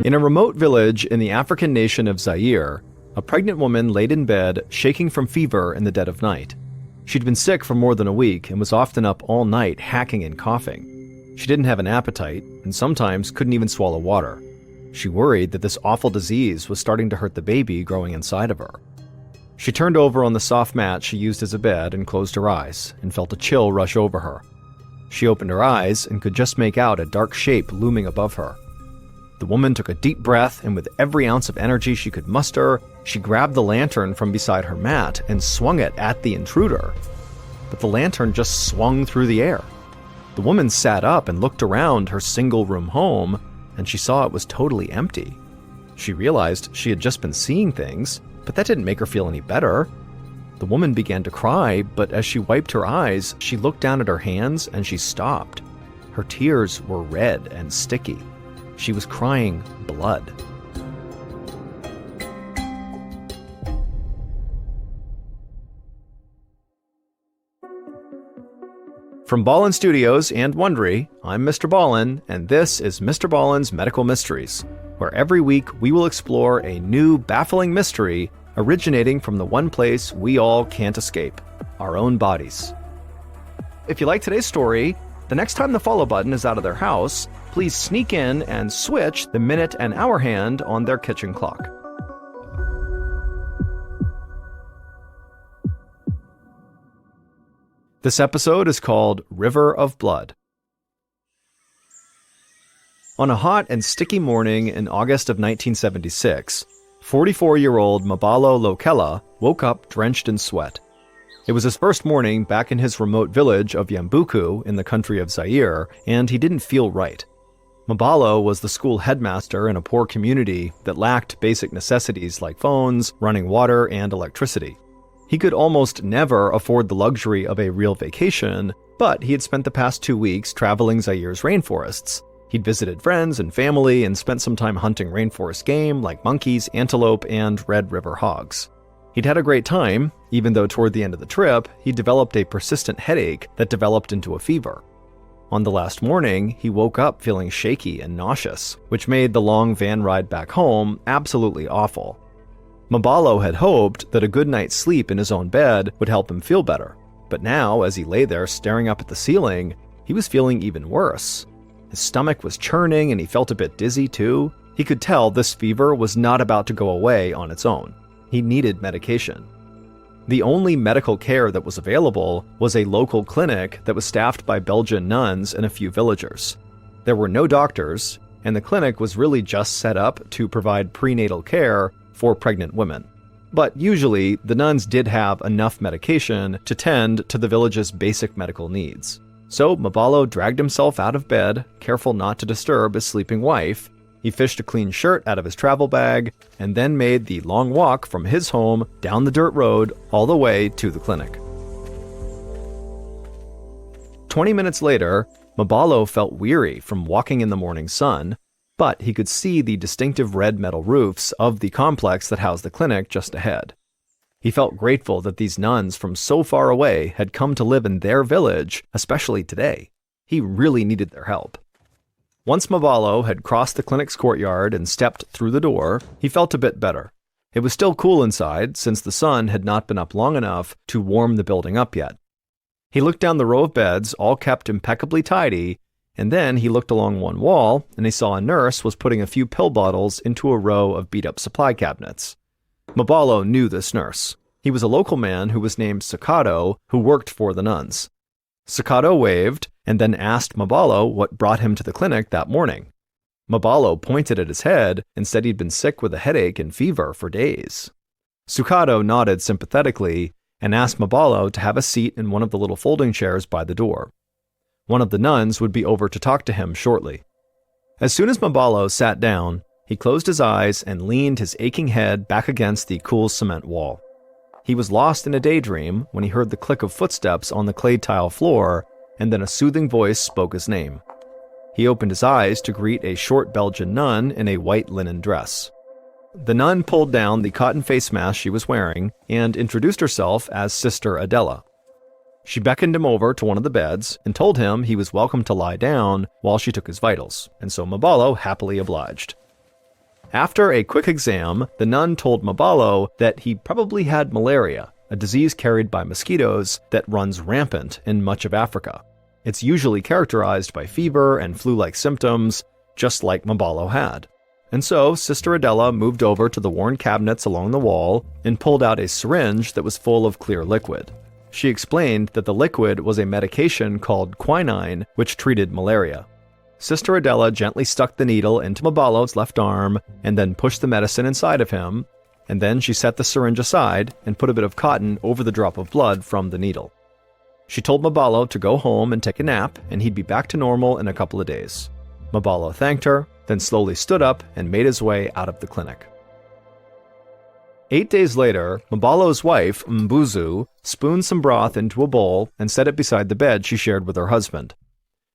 In a remote village in the African nation of Zaire, a pregnant woman laid in bed, shaking from fever in the dead of night. She'd been sick for more than a week and was often up all night hacking and coughing. She didn't have an appetite and sometimes couldn't even swallow water. She worried that this awful disease was starting to hurt the baby growing inside of her. She turned over on the soft mat she used as a bed and closed her eyes and felt a chill rush over her. She opened her eyes and could just make out a dark shape looming above her. The woman took a deep breath, and with every ounce of energy she could muster, she grabbed the lantern from beside her mat and swung it at the intruder. But the lantern just swung through the air. The woman sat up and looked around her single-room home, and she saw it was totally empty. She realized she had just been seeing things, but that didn't make her feel any better. The woman began to cry, but as she wiped her eyes, she looked down at her hands and she stopped. Her tears were red and sticky. She was crying blood. From Ballen Studios and Wondery, I'm MrBallen, and this is Mr. Ballen's Medical Mysteries, where every week we will explore a new, baffling mystery originating from the one place we all can't escape, our own bodies. If you like today's story, the next time the follow button is out of their house, please sneak in and switch the minute and hour hand on their kitchen clock. This episode is called River of Blood. On a hot and sticky morning in August of 1976, 44-year-old Mabalo Lokela woke up drenched in sweat. It was his first morning back in his remote village of Yambuku in the country of Zaire, and he didn't feel right. Mabalo was the school headmaster in a poor community that lacked basic necessities like phones, running water, and electricity. He could almost never afford the luxury of a real vacation, but he had spent the past 2 weeks traveling Zaire's rainforests. He'd visited friends and family and spent some time hunting rainforest game like monkeys, antelope, and Red River hogs. He'd had a great time, even though toward the end of the trip, he developed a persistent headache that developed into a fever. On the last morning, he woke up feeling shaky and nauseous, which made the long van ride back home absolutely awful. Mabalo had hoped that a good night's sleep in his own bed would help him feel better, but now, as he lay there staring up at the ceiling, he was feeling even worse. His stomach was churning and he felt a bit dizzy too. He could tell this fever was not about to go away on its own. He needed medication. The only medical care that was available was a local clinic that was staffed by Belgian nuns and a few villagers. There were no doctors, and the clinic was really just set up to provide prenatal care for pregnant women. But usually, the nuns did have enough medication to tend to the village's basic medical needs. So Mabalo dragged himself out of bed, careful not to disturb his sleeping wife. He fished a clean shirt out of his travel bag, and then made the long walk from his home down the dirt road all the way to the clinic. 20 minutes later, Mabalo felt weary from walking in the morning sun, but he could see the distinctive red metal roofs of the complex that housed the clinic just ahead. He felt grateful that these nuns from so far away had come to live in their village, especially today. He really needed their help. Once Mabalo had crossed the clinic's courtyard and stepped through the door, he felt a bit better. It was still cool inside, since the sun had not been up long enough to warm the building up yet. He looked down the row of beds, all kept impeccably tidy, and then he looked along one wall, and he saw a nurse was putting a few pill bottles into a row of beat-up supply cabinets. Mabalo knew this nurse. He was a local man who was named Sakado, who worked for the nuns. Sakado waved, and then asked Mabalo what brought him to the clinic that morning. Mabalo pointed at his head and said he'd been sick with a headache and fever for days. Sakado nodded sympathetically and asked Mabalo to have a seat in one of the little folding chairs by the door. One of the nuns would be over to talk to him shortly. As soon as Mabalo sat down, he closed his eyes and leaned his aching head back against the cool cement wall. He was lost in a daydream when he heard the click of footsteps on the clay tile floor, and then a soothing voice spoke his name. He opened his eyes to greet a short Belgian nun in a white linen dress. The nun pulled down the cotton face mask she was wearing and introduced herself as Sister Adela. She beckoned him over to one of the beds and told him he was welcome to lie down while she took his vitals, and so Mabalo happily obliged. After a quick exam, the nun told MrBallen that he probably had malaria, a disease carried by mosquitoes that runs rampant in much of Africa. It's usually characterized by fever and flu-like symptoms, just like MrBallen had. And so, Sister Adela moved over to the worn cabinets along the wall and pulled out a syringe that was full of clear liquid. She explained that the liquid was a medication called quinine, which treated malaria. Sister Adela gently stuck the needle into MrBallen's left arm and then pushed the medicine inside of him, and then she set the syringe aside and put a bit of cotton over the drop of blood from the needle. She told MrBallen to go home and take a nap, and he'd be back to normal in a couple of days. MrBallen thanked her, then slowly stood up and made his way out of the clinic. 8 days later, MrBallen's wife, Mbuzu, spooned some broth into a bowl and set it beside the bed she shared with her husband.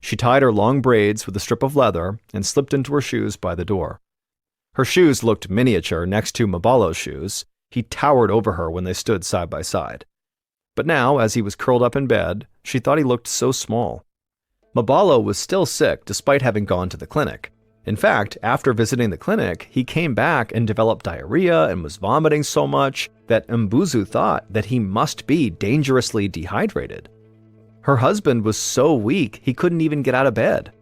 She tied her long braids with a strip of leather and slipped into her shoes by the door. Her shoes looked miniature next to MrBallen's shoes. He towered over her when they stood side by side. But now, as he was curled up in bed, she thought he looked so small. MrBallen was still sick despite having gone to the clinic. In fact, after visiting the clinic, he came back and developed diarrhea and was vomiting so much that Mbuzu thought that he must be dangerously dehydrated. Her husband was so weak he couldn't even get out of bed.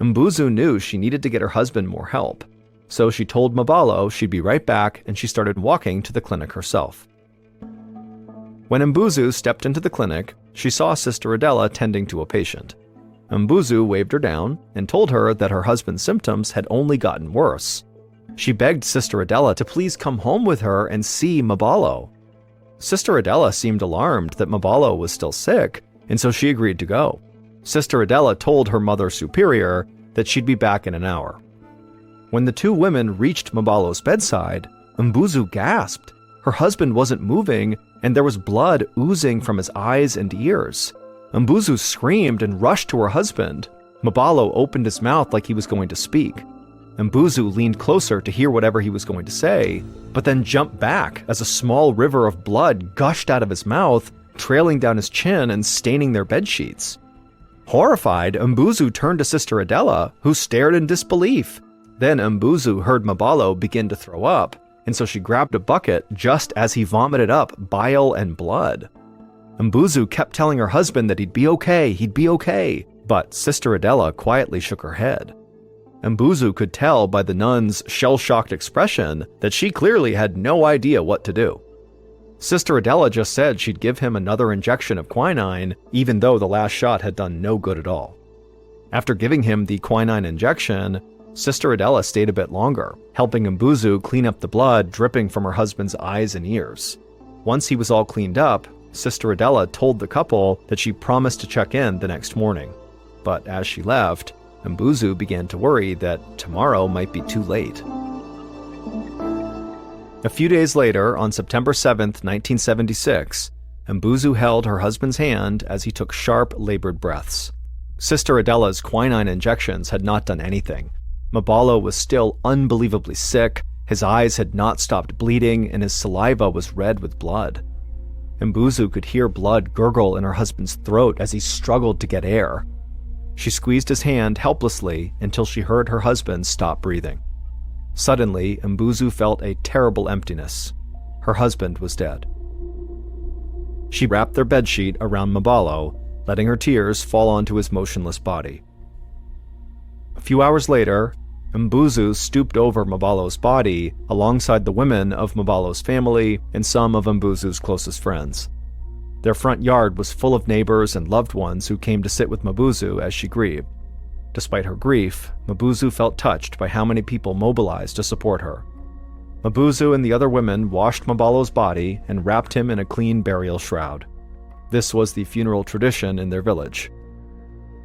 Mbuzu knew she needed to get her husband more help, so she told MrBallen she'd be right back, and she started walking to the clinic herself. When Mbuzu stepped into the clinic, she saw Sister Adela tending to a patient. Mbuzu waved her down and told her that her husband's symptoms had only gotten worse. She begged Sister Adela to please come home with her and see MrBallen. Sister Adela seemed alarmed that MrBallen was still sick, and so she agreed to go. Sister Adela told her mother superior that she'd be back in an hour. When the two women reached MrBallen's bedside, Mbuzu gasped. Her husband wasn't moving, and there was blood oozing from his eyes and ears. Mbuzu screamed and rushed to her husband. MrBallen opened his mouth like he was going to speak. Mbuzu leaned closer to hear whatever he was going to say, but then jumped back as a small river of blood gushed out of his mouth, trailing down his chin and staining their bedsheets. Horrified, Mbuzu turned to Sister Adela, who stared in disbelief. Then Mbuzu heard MrBallen begin to throw up, and so she grabbed a bucket just as he vomited up bile and blood. Mbuzu kept telling her husband that he'd be okay, but Sister Adela quietly shook her head. Mbuzu could tell by the nun's shell-shocked expression that she clearly had no idea what to do. Sister Adela just said she'd give him another injection of quinine, even though the last shot had done no good at all. After giving him the quinine injection, Sister Adela stayed a bit longer, helping Mbuzu clean up the blood dripping from her husband's eyes and ears. Once he was all cleaned up, Sister Adela told the couple that she promised to check in the next morning. But as she left, Mbuzu began to worry that tomorrow might be too late. A few days later, on September 7th, 1976, Mbuzu held her husband's hand as he took sharp, labored breaths. Sister Adela's quinine injections had not done anything. MrBallen was still unbelievably sick, his eyes had not stopped bleeding, and his saliva was red with blood. Mbuzu could hear blood gurgle in her husband's throat as he struggled to get air. She squeezed his hand helplessly until she heard her husband stop breathing. Suddenly, Mbuzu felt a terrible emptiness. Her husband was dead. She wrapped their bedsheet around MrBallen, letting her tears fall onto his motionless body. A few hours later, Mbuzu stooped over MrBallen's body alongside the women of MrBallen's family and some of Mbuzu's closest friends. Their front yard was full of neighbors and loved ones who came to sit with Mbuzu as she grieved. Despite her grief, Mbuzu felt touched by how many people mobilized to support her. Mbuzu and the other women washed MrBallen's body and wrapped him in a clean burial shroud. This was the funeral tradition in their village.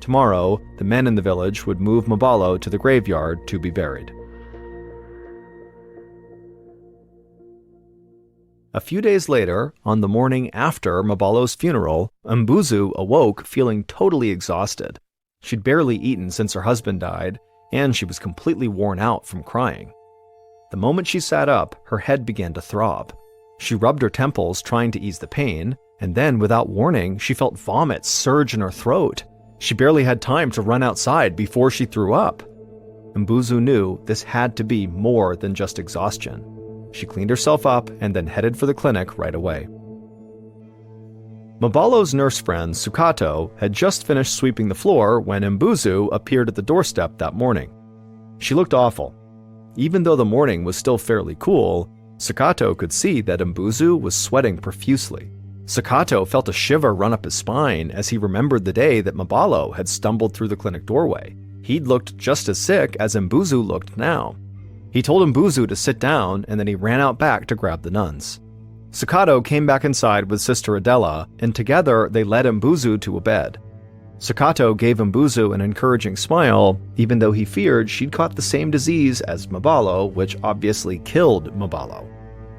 Tomorrow, the men in the village would move MrBallen to the graveyard to be buried. A few days later, on the morning after MrBallen's funeral, Mbuzu awoke feeling totally exhausted. She'd barely eaten since her husband died, and she was completely worn out from crying. The moment she sat up, her head began to throb. She rubbed her temples trying to ease the pain, and then, without warning, she felt vomit surge in her throat. She barely had time to run outside before she threw up. Mbuzu knew this had to be more than just exhaustion. She cleaned herself up and then headed for the clinic right away. MrBallen's nurse friend, Sukato, had just finished sweeping the floor when Mbuzu appeared at the doorstep that morning. She looked awful. Even though the morning was still fairly cool, Sukato could see that Mbuzu was sweating profusely. Sukato felt a shiver run up his spine as he remembered the day that MrBallen had stumbled through the clinic doorway. He'd looked just as sick as Mbuzu looked now. He told Mbuzu to sit down, and then he ran out back to grab the nuns. Sukato came back inside with Sister Adela, and together they led Mbuzu to a bed. Sukato gave Mbuzu an encouraging smile, even though he feared she'd caught the same disease as MrBallen, which obviously killed MrBallen.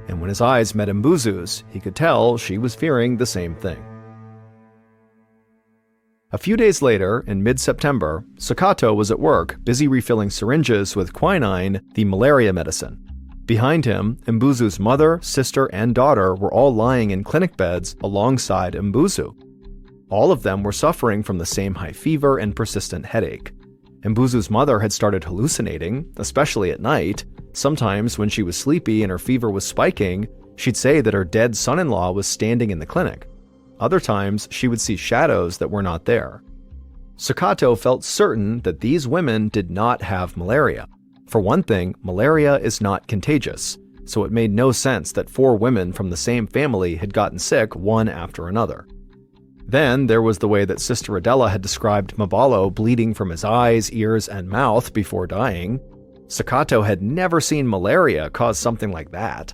And when his eyes met Mbuzu's, he could tell she was fearing the same thing. A few days later, in mid-September, Sukato was at work, busy refilling syringes with quinine, the malaria medicine. Behind him, Mbuzu's mother, sister, and daughter were all lying in clinic beds alongside Mbuzu. All of them were suffering from the same high fever and persistent headache. Mbuzu's mother had started hallucinating, especially at night. Sometimes when she was sleepy and her fever was spiking, she'd say that her dead son-in-law was standing in the clinic. Other times, she would see shadows that were not there. Sukato felt certain that these women did not have malaria. For one thing, malaria is not contagious, so it made no sense that 4 women from the same family had gotten sick one after another. Then there was the way that Sister Adela had described MrBallen bleeding from his eyes, ears, and mouth before dying. Sukato had never seen malaria cause something like that.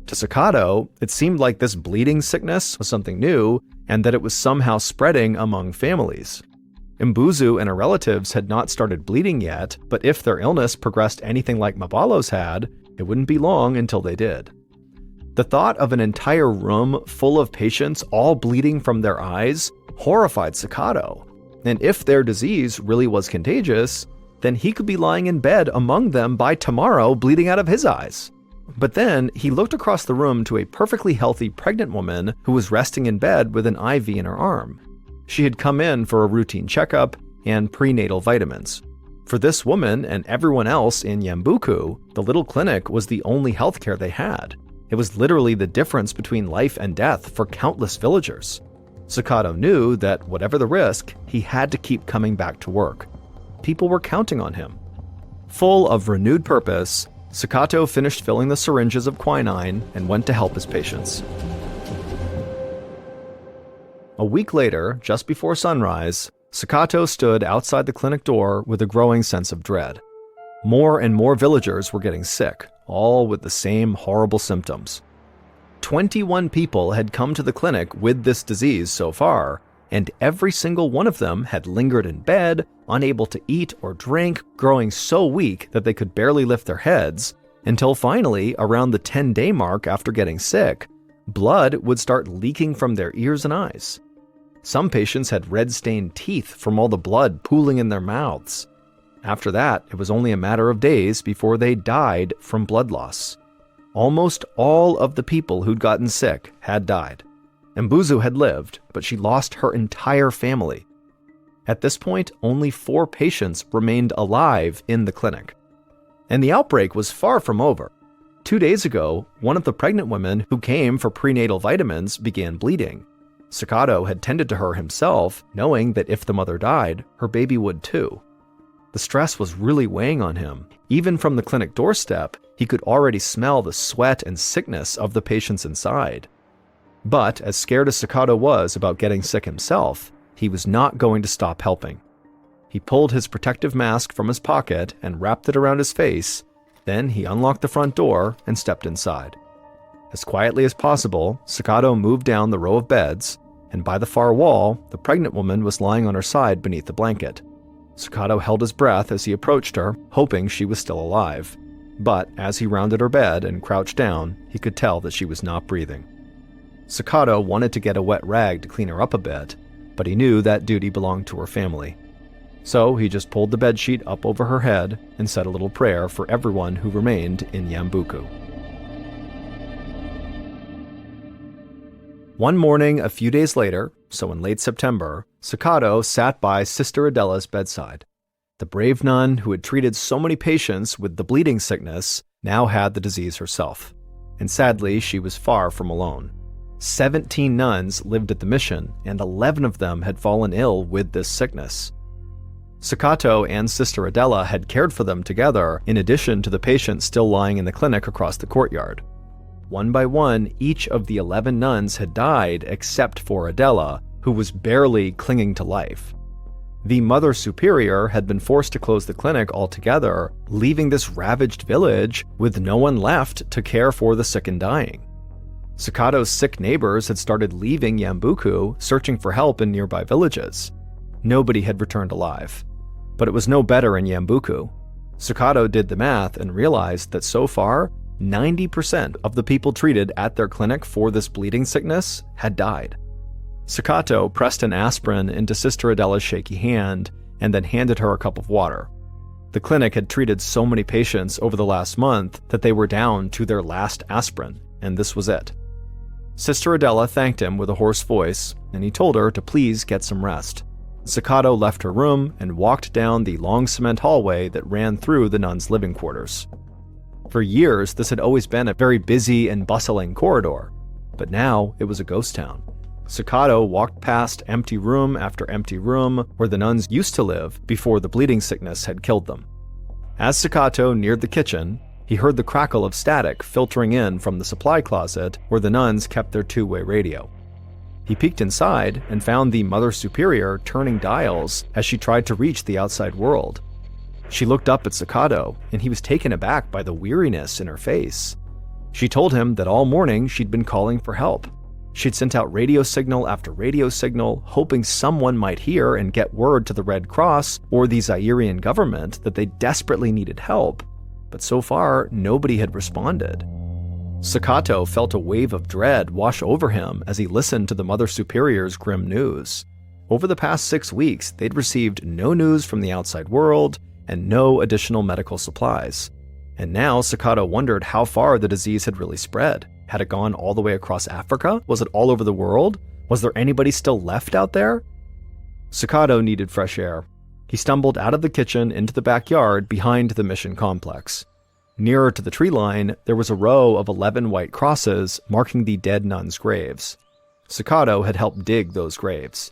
To Sukato, it seemed like this bleeding sickness was something new and that it was somehow spreading among families. Mbuzu and her relatives had not started bleeding yet, but if their illness progressed anything like MrBallen's had, it wouldn't be long until they did. The thought of an entire room full of patients all bleeding from their eyes horrified Sukato. And if their disease really was contagious, then he could be lying in bed among them by tomorrow bleeding out of his eyes. But then he looked across the room to a perfectly healthy pregnant woman who was resting in bed with an IV in her arm. She had come in for a routine checkup and prenatal vitamins. For this woman and everyone else in Yambuku, the little clinic was the only healthcare they had. It was literally the difference between life and death for countless villagers. Sukato knew that whatever the risk, he had to keep coming back to work. People were counting on him. Full of renewed purpose, Sukato finished filling the syringes of quinine and went to help his patients. A week later, just before sunrise, Sukato stood outside the clinic door with a growing sense of dread. More and more villagers were getting sick, all with the same horrible symptoms. 21 people had come to the clinic with this disease so far, and every single one of them had lingered in bed, unable to eat or drink, growing so weak that they could barely lift their heads, until finally, around the 10-day mark after getting sick, blood would start leaking from their ears and eyes. Some patients had red-stained teeth from all the blood pooling in their mouths. After that, it was only a matter of days before they died from blood loss. Almost all of the people who'd gotten sick had died. Mbuzu had lived, but she lost her entire family. At this point, only 4 patients remained alive in the clinic. And the outbreak was far from over. 2 days ago, one of the pregnant women who came for prenatal vitamins began bleeding. Sukato had tended to her himself, knowing that if the mother died, her baby would too. The stress was really weighing on him. Even from the clinic doorstep, he could already smell the sweat and sickness of the patients inside. But as scared as Sukato was about getting sick himself, he was not going to stop helping. He pulled his protective mask from his pocket and wrapped it around his face. Then he unlocked the front door and stepped inside. As quietly as possible, Sukato moved down the row of beds, and by the far wall, the pregnant woman was lying on her side beneath the blanket. Sukato held his breath as he approached her, hoping she was still alive. But as he rounded her bed and crouched down, he could tell that she was not breathing. Sukato wanted to get a wet rag to clean her up a bit, but he knew that duty belonged to her family. So he just pulled the bedsheet up over her head and said a little prayer for everyone who remained in Yambuku. One morning a few days later, so in late September, Sukato sat by Sister Adela's bedside. The brave nun who had treated so many patients with the bleeding sickness now had the disease herself. And sadly, she was far from alone. 17 nuns lived at the mission, and 11 of them had fallen ill with this sickness. Sakato and Sister Adela had cared for them together, in addition to the patients still lying in the clinic across the courtyard. One by one, each of the 11 nuns had died except for Adela, who was barely clinging to life. The Mother Superior had been forced to close the clinic altogether, leaving this ravaged village with no one left to care for the sick and dying. Sakato's sick neighbors had started leaving Yambuku, searching for help in nearby villages. Nobody had returned alive. But it was no better in Yambuku. Sakato did the math and realized that so far, 90% of the people treated at their clinic for this bleeding sickness had died. Sakato pressed an aspirin into Sister Adela's shaky hand and then handed her a cup of water. The clinic had treated so many patients over the last month that they were down to their last aspirin, and this was it. Sister Adela thanked him with a hoarse voice, and he told her to please get some rest. Sakato left her room and walked down the long cement hallway that ran through the nuns' living quarters. For years, this had always been a very busy and bustling corridor, but now it was a ghost town. Sakato walked past empty room after empty room where the nuns used to live before the bleeding sickness had killed them. As Sakato neared the kitchen, he heard the crackle of static filtering in from the supply closet where the nuns kept their two-way radio. He peeked inside and found the Mother Superior turning dials as she tried to reach the outside world. She looked up at Sakato, and he was taken aback by the weariness in her face. She told him that all morning she'd been calling for help. She'd sent out radio signal after radio signal, hoping someone might hear and get word to the Red Cross or the Zairean government that they desperately needed help, but so far nobody had responded. Sakato felt a wave of dread wash over him as he listened to the Mother Superior's grim news. Over the past 6 weeks, they'd received no news from the outside world and no additional medical supplies. And now Sakato wondered how far the disease had really spread. Had it gone all the way across Africa? Was it all over the world? Was there anybody still left out there? Sakato needed fresh air. He stumbled out of the kitchen into the backyard behind the mission complex. Nearer to the tree line, there was a row of 11 white crosses marking the dead nuns' graves. Sakato had helped dig those graves.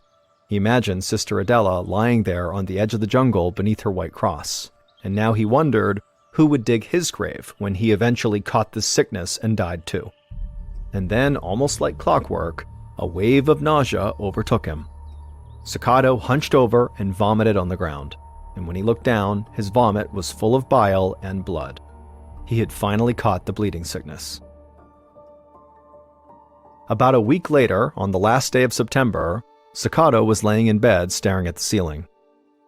He imagined Sister Adela lying there on the edge of the jungle beneath her white cross, and now he wondered who would dig his grave when he eventually caught this sickness and died too. And then, almost like clockwork, a wave of nausea overtook him. Sakato hunched over and vomited on the ground, and when he looked down, his vomit was full of bile and blood. He had finally caught the bleeding sickness. About a week later, on the last day of September, Sakato was laying in bed staring at the ceiling.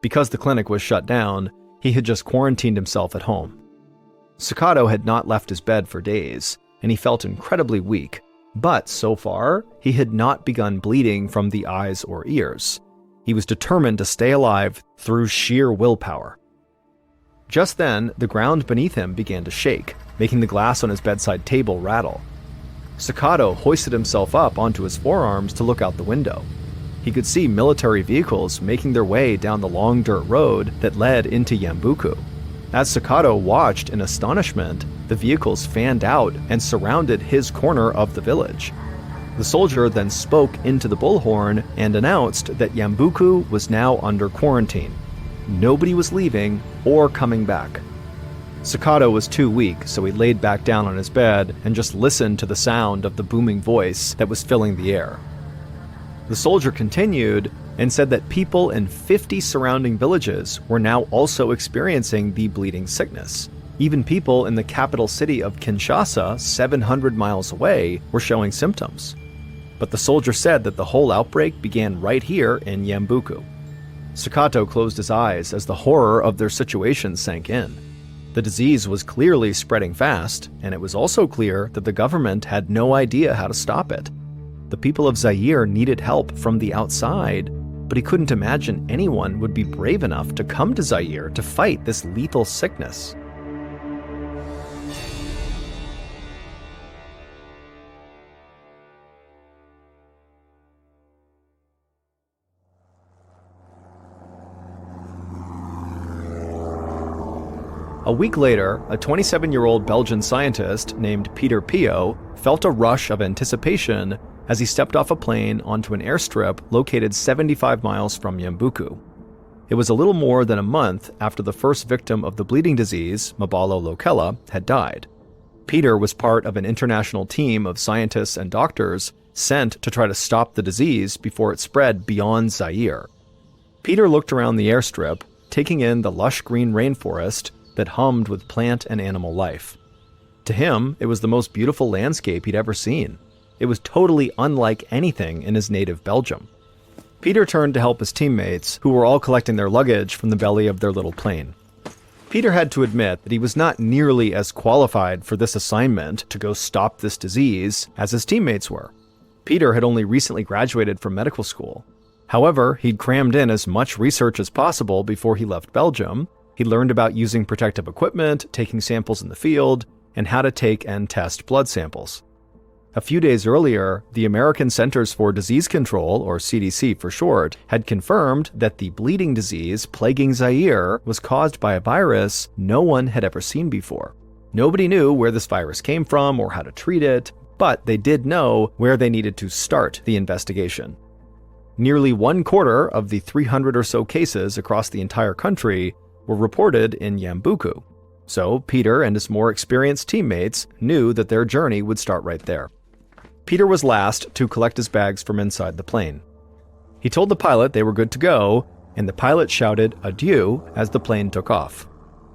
Because the clinic was shut down, he had just quarantined himself at home. Sakato had not left his bed for days, and he felt incredibly weak, but so far, he had not begun bleeding from the eyes or ears. He was determined to stay alive through sheer willpower. Just then, the ground beneath him began to shake, making the glass on his bedside table rattle. Sakato hoisted himself up onto his forearms to look out the window. He could see military vehicles making their way down the long dirt road that led into Yambuku. As Sakato watched in astonishment, the vehicles fanned out and surrounded his corner of the village. The soldier then spoke into the bullhorn and announced that Yambuku was now under quarantine. Nobody was leaving or coming back. Sakato was too weak, so he laid back down on his bed and just listened to the sound of the booming voice that was filling the air. The soldier continued and said that people in 50 surrounding villages were now also experiencing the bleeding sickness. Even people in the capital city of Kinshasa, 700 miles away, were showing symptoms. But the soldier said that the whole outbreak began right here in Yambuku. Sakato closed his eyes as the horror of their situation sank in. The disease was clearly spreading fast, and it was also clear that the government had no idea how to stop it. The people of Zaire needed help from the outside, but he couldn't imagine anyone would be brave enough to come to Zaire to fight this lethal sickness. A week later, a 27-year-old Belgian scientist named Peter Pio felt a rush of anticipation as he stepped off a plane onto an airstrip located 75 miles from Yambuku. It was a little more than a month after the first victim of the bleeding disease, MrBallen Lokela, had died. Peter was part of an international team of scientists and doctors sent to try to stop the disease before it spread beyond Zaire. Peter looked around the airstrip, taking in the lush green rainforest that hummed with plant and animal life. To him, it was the most beautiful landscape he'd ever seen. It was totally unlike anything in his native Belgium. Peter turned to help his teammates, who were all collecting their luggage from the belly of their little plane. Peter had to admit that he was not nearly as qualified for this assignment to go stop this disease as his teammates were. Peter had only recently graduated from medical school. However, he'd crammed in as much research as possible before he left Belgium. He learned about using protective equipment, taking samples in the field, and how to take and test blood samples. A few days earlier, the American Centers for Disease Control, or CDC for short, had confirmed that the bleeding disease plaguing Zaire was caused by a virus no one had ever seen before. Nobody knew where this virus came from or how to treat it, but they did know where they needed to start the investigation. Nearly 1/4 of the 300 or so cases across the entire country were reported in Yambuku. So Peter and his more experienced teammates knew that their journey would start right there. Peter was last to collect his bags from inside the plane. He told the pilot they were good to go, and the pilot shouted adieu as the plane took off.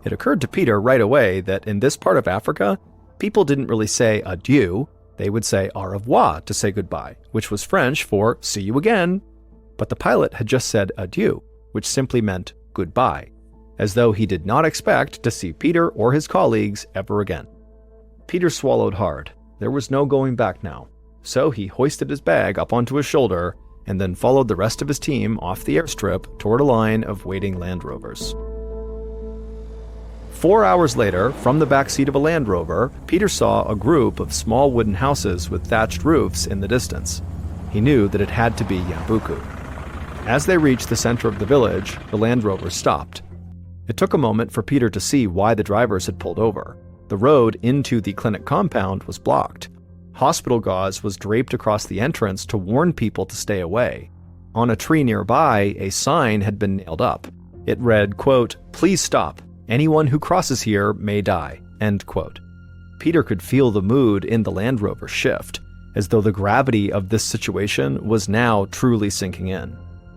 It occurred to Peter right away that in this part of Africa, people didn't really say adieu, they would say au revoir to say goodbye, which was French for see you again. But the pilot had just said adieu, which simply meant goodbye, as though he did not expect to see Peter or his colleagues ever again. Peter swallowed hard. There was no going back now. So he hoisted his bag up onto his shoulder and then followed the rest of his team off the airstrip toward a line of waiting Land Rovers. 4 hours later, from the back seat of a Land Rover, Peter saw a group of small wooden houses with thatched roofs in the distance. He knew that it had to be Yambuku. As they reached the center of the village, the Land Rover stopped. It took a moment for Peter to see why the drivers had pulled over. The road into the clinic compound was blocked. Hospital gauze was draped across the entrance to warn people to stay away. On a tree nearby, a sign had been nailed up. It read, quote, "Please stop. Anyone who crosses here may die," end quote. Peter could feel the mood in the Land Rover shift, as though the gravity of this situation was now truly sinking in.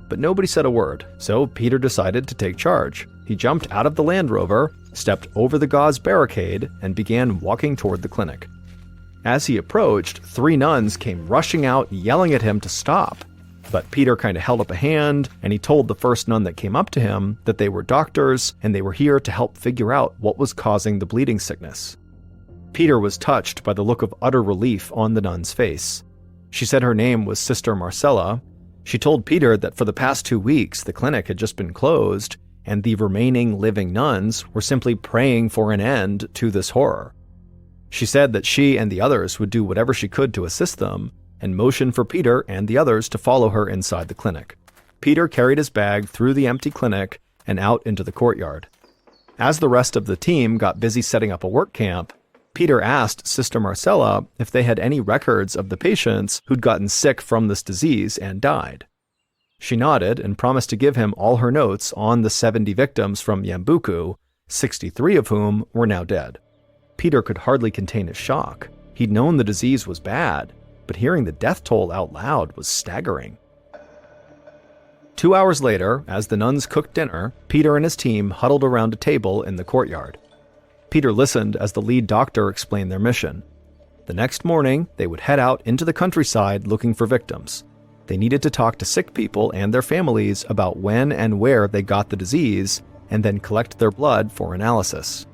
But nobody said a word, so Peter decided to take charge. He jumped out of the Land Rover, stepped over the gauze barricade, and began walking toward the clinic. As he approached, 3 nuns came rushing out, yelling at him to stop. But Peter kind of held up a hand, and he told the first nun that came up to him that they were doctors, and they were here to help figure out what was causing the bleeding sickness. Peter was touched by the look of utter relief on the nun's face. She said her name was Sister Marcella. She told Peter that for the past 2 weeks, the clinic had just been closed, and the remaining living nuns were simply praying for an end to this horror. She said that she and the others would do whatever she could to assist them, and motioned for Peter and the others to follow her inside the clinic. Peter carried his bag through the empty clinic and out into the courtyard. As the rest of the team got busy setting up a work camp, Peter asked Sister Marcella if they had any records of the patients who'd gotten sick from this disease and died. She nodded and promised to give him all her notes on the 70 victims from Yambuku, 63 of whom were now dead. Peter could hardly contain his shock. He'd known the disease was bad, but hearing the death toll out loud was staggering. 2 hours later, as the nuns cooked dinner, Peter and his team huddled around a table in the courtyard. Peter listened as the lead doctor explained their mission. The next morning, they would head out into the countryside looking for victims. They needed to talk to sick people and their families about when and where they got the disease, and then collect their blood for analysis.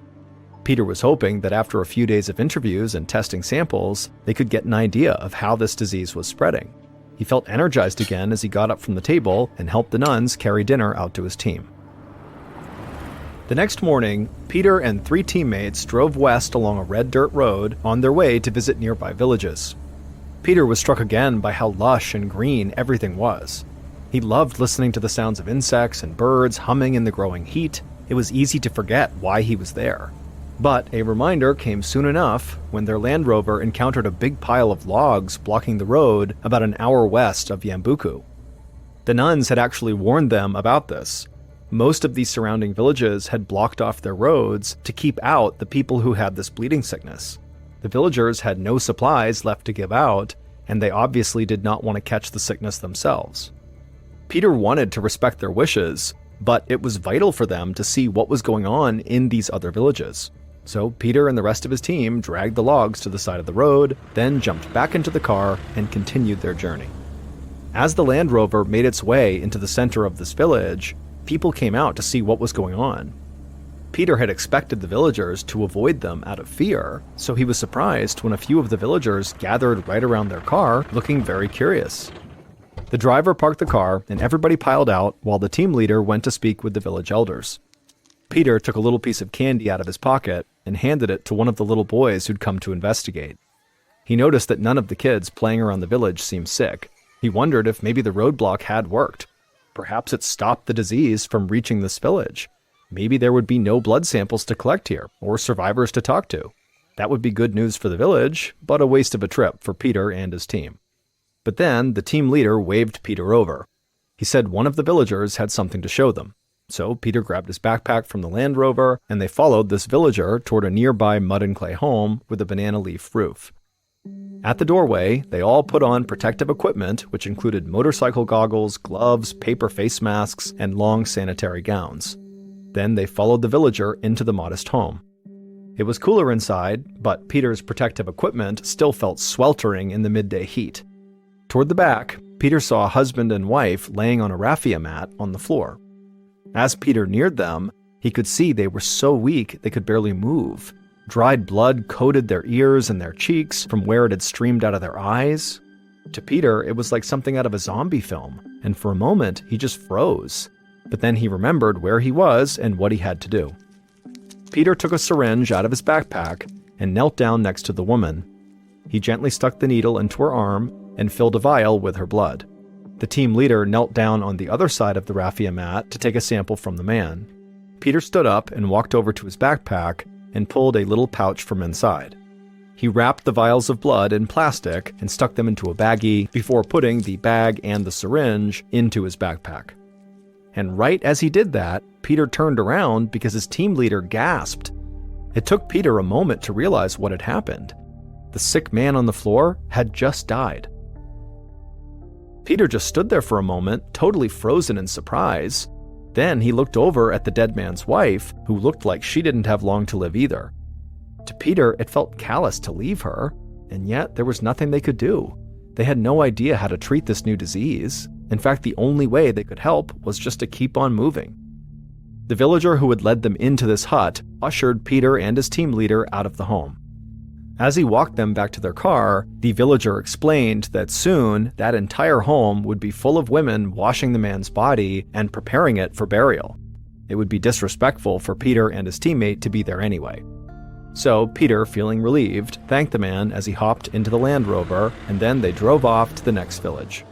Peter was hoping that after a few days of interviews and testing samples, they could get an idea of how this disease was spreading. He felt energized again as he got up from the table and helped the nuns carry dinner out to his team. The next morning, Peter and 3 teammates drove west along a red dirt road on their way to visit nearby villages. Peter was struck again by how lush and green everything was. He loved listening to the sounds of insects and birds humming in the growing heat. It was easy to forget why he was there. But a reminder came soon enough when their Land Rover encountered a big pile of logs blocking the road about an hour west of Yambuku. The nuns had actually warned them about this. Most of these surrounding villages had blocked off their roads to keep out the people who had this bleeding sickness. The villagers had no supplies left to give out, and they obviously did not want to catch the sickness themselves. Peter wanted to respect their wishes, but it was vital for them to see what was going on in these other villages. So Peter and the rest of his team dragged the logs to the side of the road, then jumped back into the car and continued their journey. As the Land Rover made its way into the center of this village, people came out to see what was going on. Peter had expected the villagers to avoid them out of fear, so he was surprised when a few of the villagers gathered right around their car, looking very curious. The driver parked the car and everybody piled out while the team leader went to speak with the village elders. Peter took a little piece of candy out of his pocket and handed it to one of the little boys who'd come to investigate. He noticed that none of the kids playing around the village seemed sick. He wondered if maybe the roadblock had worked. Perhaps it stopped the disease from reaching this village. Maybe there would be no blood samples to collect here, or survivors to talk to. That would be good news for the village, but a waste of a trip for Peter and his team. But then the team leader waved Peter over. He said one of the villagers had something to show them. So Peter grabbed his backpack from the Land Rover, and they followed this villager toward a nearby mud and clay home with a banana leaf roof. At the doorway, they all put on protective equipment, which included motorcycle goggles, gloves, paper face masks, and long sanitary gowns. Then they followed the villager into the modest home. It was cooler inside, but Peter's protective equipment still felt sweltering in the midday heat. Toward the back, Peter saw a husband and wife laying on a raffia mat on the floor. As Peter neared them, he could see they were so weak they could barely move. Dried blood coated their ears and their cheeks from where it had streamed out of their eyes. To Peter, it was like something out of a zombie film, and for a moment, he just froze. But then he remembered where he was and what he had to do. Peter took a syringe out of his backpack and knelt down next to the woman. He gently stuck the needle into her arm and filled a vial with her blood. The team leader knelt down on the other side of the raffia mat to take a sample from the man. Peter stood up and walked over to his backpack and pulled a little pouch from inside. He wrapped the vials of blood in plastic and stuck them into a baggie before putting the bag and the syringe into his backpack. And right as he did that, Peter turned around because his team leader gasped. It took Peter a moment to realize what had happened. The sick man on the floor had just died. Peter just stood there for a moment, totally frozen in surprise. Then he looked over at the dead man's wife, who looked like she didn't have long to live either. To Peter, it felt callous to leave her, and yet there was nothing they could do. They had no idea how to treat this new disease. In fact, the only way they could help was just to keep on moving. The villager who had led them into this hut ushered Peter and his team leader out of the home. As he walked them back to their car, the villager explained that soon that entire home would be full of women washing the man's body and preparing it for burial. It would be disrespectful for Peter and his teammate to be there anyway. So Peter, feeling relieved, thanked the man as he hopped into the Land Rover, and then they drove off to the next village.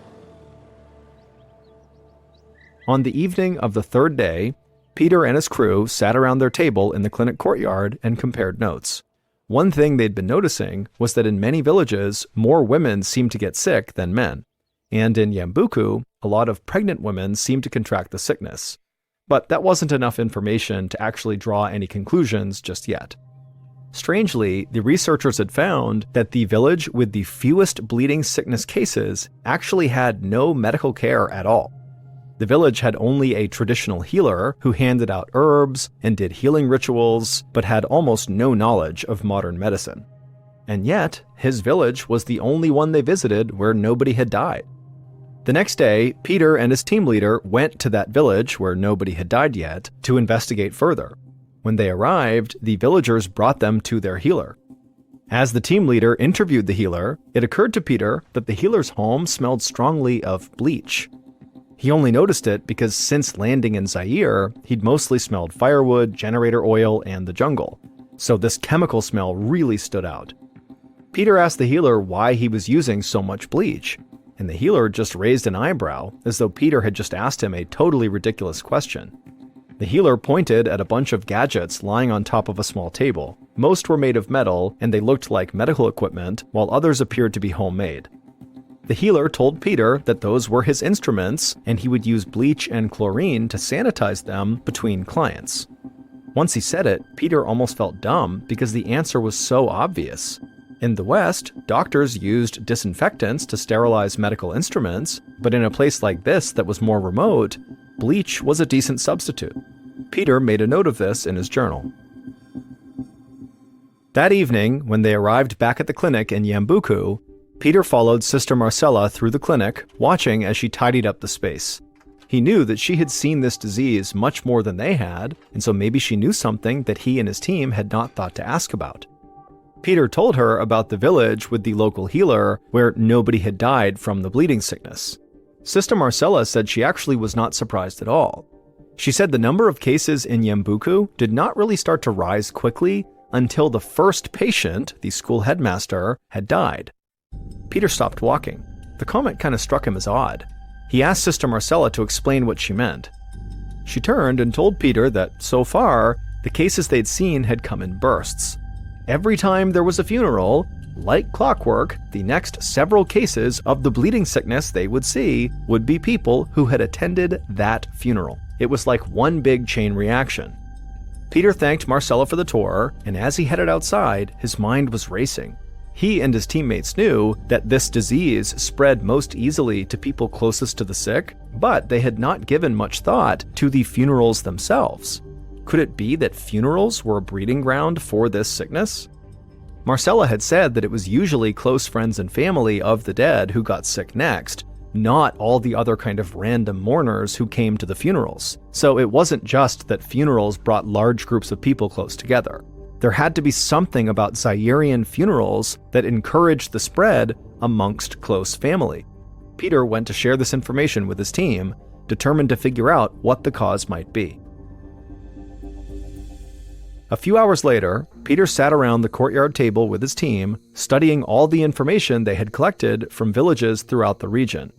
On the evening of the third day, Peter and his crew sat around their table in the clinic courtyard and compared notes. One thing they'd been noticing was that in many villages, more women seemed to get sick than men. And in Yambuku, a lot of pregnant women seemed to contract the sickness. But that wasn't enough information to actually draw any conclusions just yet. Strangely, the researchers had found that the village with the fewest bleeding sickness cases actually had no medical care at all. The village had only a traditional healer who handed out herbs and did healing rituals, but had almost no knowledge of modern medicine. And yet, his village was the only one they visited where nobody had died. The next day, Peter and his team leader went to that village where nobody had died yet to investigate further. When they arrived, the villagers brought them to their healer. As the team leader interviewed the healer, it occurred to Peter that the healer's home smelled strongly of bleach. He only noticed it because since landing in Zaire, he'd mostly smelled firewood, generator oil, and the jungle. So this chemical smell really stood out. Peter asked the healer why he was using so much bleach, and the healer just raised an eyebrow as though Peter had just asked him a totally ridiculous question. The healer pointed at a bunch of gadgets lying on top of a small table. Most were made of metal, and they looked like medical equipment, while others appeared to be homemade. The healer told Peter that those were his instruments, and he would use bleach and chlorine to sanitize them between clients. Once he said it, Peter almost felt dumb because the answer was so obvious. In the West, doctors used disinfectants to sterilize medical instruments, but in a place like this that was more remote, bleach was a decent substitute. Peter made a note of this in his journal. That evening, when they arrived back at the clinic in Yambuku, Peter followed Sister Marcella through the clinic, watching as she tidied up the space. He knew that she had seen this disease much more than they had, and so maybe she knew something that he and his team had not thought to ask about. Peter told her about the village with the local healer where nobody had died from the bleeding sickness. Sister Marcella said she actually was not surprised at all. She said the number of cases in Yambuku did not really start to rise quickly until the first patient, the school headmaster, had died. Peter stopped walking. The comment kind of struck him as odd. He asked Sister Marcella to explain what she meant. She turned and told Peter that, so far, the cases they'd seen had come in bursts. Every time there was a funeral, like clockwork, the next several cases of the bleeding sickness they would see would be people who had attended that funeral. It was like one big chain reaction. Peter thanked Marcella for the tour, and as he headed outside, his mind was racing. He and his teammates knew that this disease spread most easily to people closest to the sick, but they had not given much thought to the funerals themselves. Could it be that funerals were a breeding ground for this sickness? Marcella had said that it was usually close friends and family of the dead who got sick next, not all the other kind of random mourners who came to the funerals. So it wasn't just that funerals brought large groups of people close together. There had to be something about Zairean funerals that encouraged the spread amongst close family. Peter went to share this information with his team, determined to figure out what the cause might be. A few hours later, Peter sat around the courtyard table with his team, studying all the information they had collected from villages throughout the region.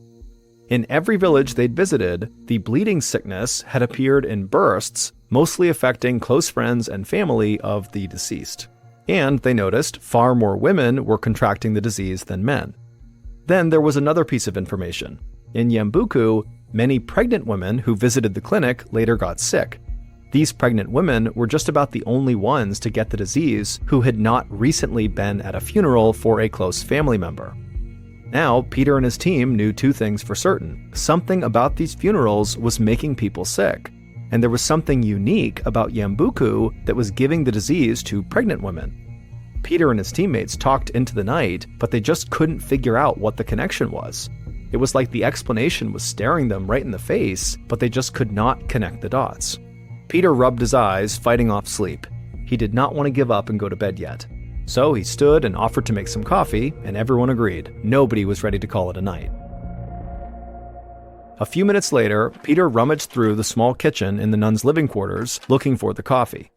In every village they'd visited, the bleeding sickness had appeared in bursts, mostly affecting close friends and family of the deceased. And they noticed far more women were contracting the disease than men. Then there was another piece of information. In Yambuku, many pregnant women who visited the clinic later got sick. These pregnant women were just about the only ones to get the disease who had not recently been at a funeral for a close family member. Now, Peter and his team knew two things for certain. Something about these funerals was making people sick, and there was something unique about Yambuku that was giving the disease to pregnant women. Peter and his teammates talked into the night, but they just couldn't figure out what the connection was. It was like the explanation was staring them right in the face, but they just could not connect the dots. Peter rubbed his eyes, fighting off sleep. He did not want to give up and go to bed yet. So he stood and offered to make some coffee, and everyone agreed. Nobody was ready to call it a night. A few minutes later, Peter rummaged through the small kitchen in the nuns' living quarters, looking for the coffee.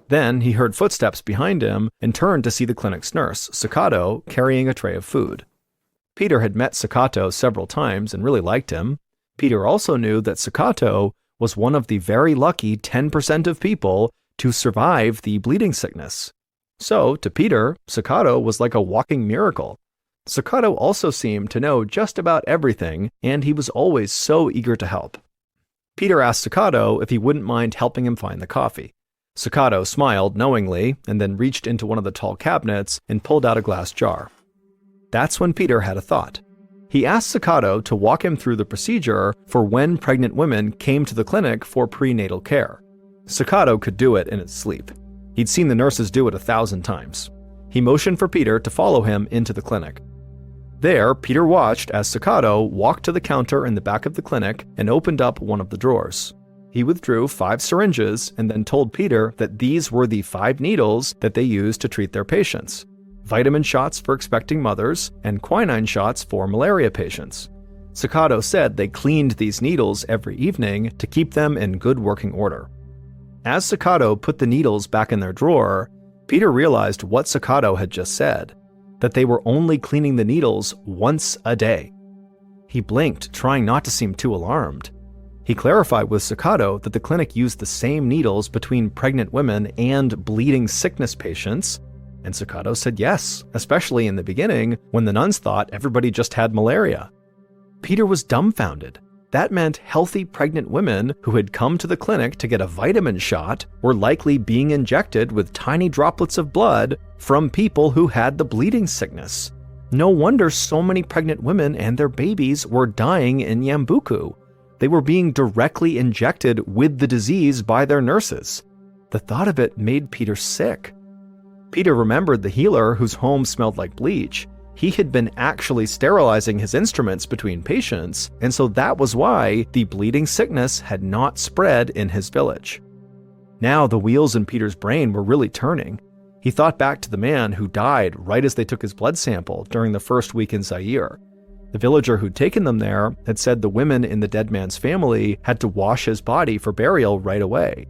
Then he heard footsteps behind him and turned to see the clinic's nurse, Sakato, carrying a tray of food. Peter had met Sakato several times and really liked him. Peter also knew that Sakato was one of the very lucky 10% of people to survive the bleeding sickness. So, to Peter, Sakato was like a walking miracle. Sakato also seemed to know just about everything, and he was always so eager to help. Peter asked Sakato if he wouldn't mind helping him find the coffee. Sakato smiled knowingly and then reached into one of the tall cabinets and pulled out a glass jar. That's when Peter had a thought. He asked Sakato to walk him through the procedure for when pregnant women came to the clinic for prenatal care. Sakato could do it in his sleep. He'd seen the nurses do it 1,000 times. He motioned for Peter to follow him into the clinic. There, Peter watched as Sakato walked to the counter in the back of the clinic and opened up one of the drawers. He withdrew 5 syringes and then told Peter that these were the 5 needles that they used to treat their patients: vitamin shots for expecting mothers and quinine shots for malaria patients. Sakato said they cleaned these needles every evening to keep them in good working order. As Sakato put the needles back in their drawer, Peter realized what Sakato had just said, that they were only cleaning the needles once a day. He blinked, trying not to seem too alarmed. He clarified with Sakato that the clinic used the same needles between pregnant women and bleeding sickness patients, and Sakato said yes, especially in the beginning when the nuns thought everybody just had malaria. Peter was dumbfounded. That meant healthy pregnant women who had come to the clinic to get a vitamin shot were likely being injected with tiny droplets of blood from people who had the bleeding sickness. No wonder so many pregnant women and their babies were dying in Yambuku. They were being directly injected with the disease by their nurses. The thought of it made Peter sick. Peter remembered the healer whose home smelled like bleach. He had been actually sterilizing his instruments between patients, and so that was why the bleeding sickness had not spread in his village. Now the wheels in Peter's brain were really turning. He thought back to the man who died right as they took his blood sample during the first week in Zaire. The villager who'd taken them there had said the women in the dead man's family had to wash his body for burial right away.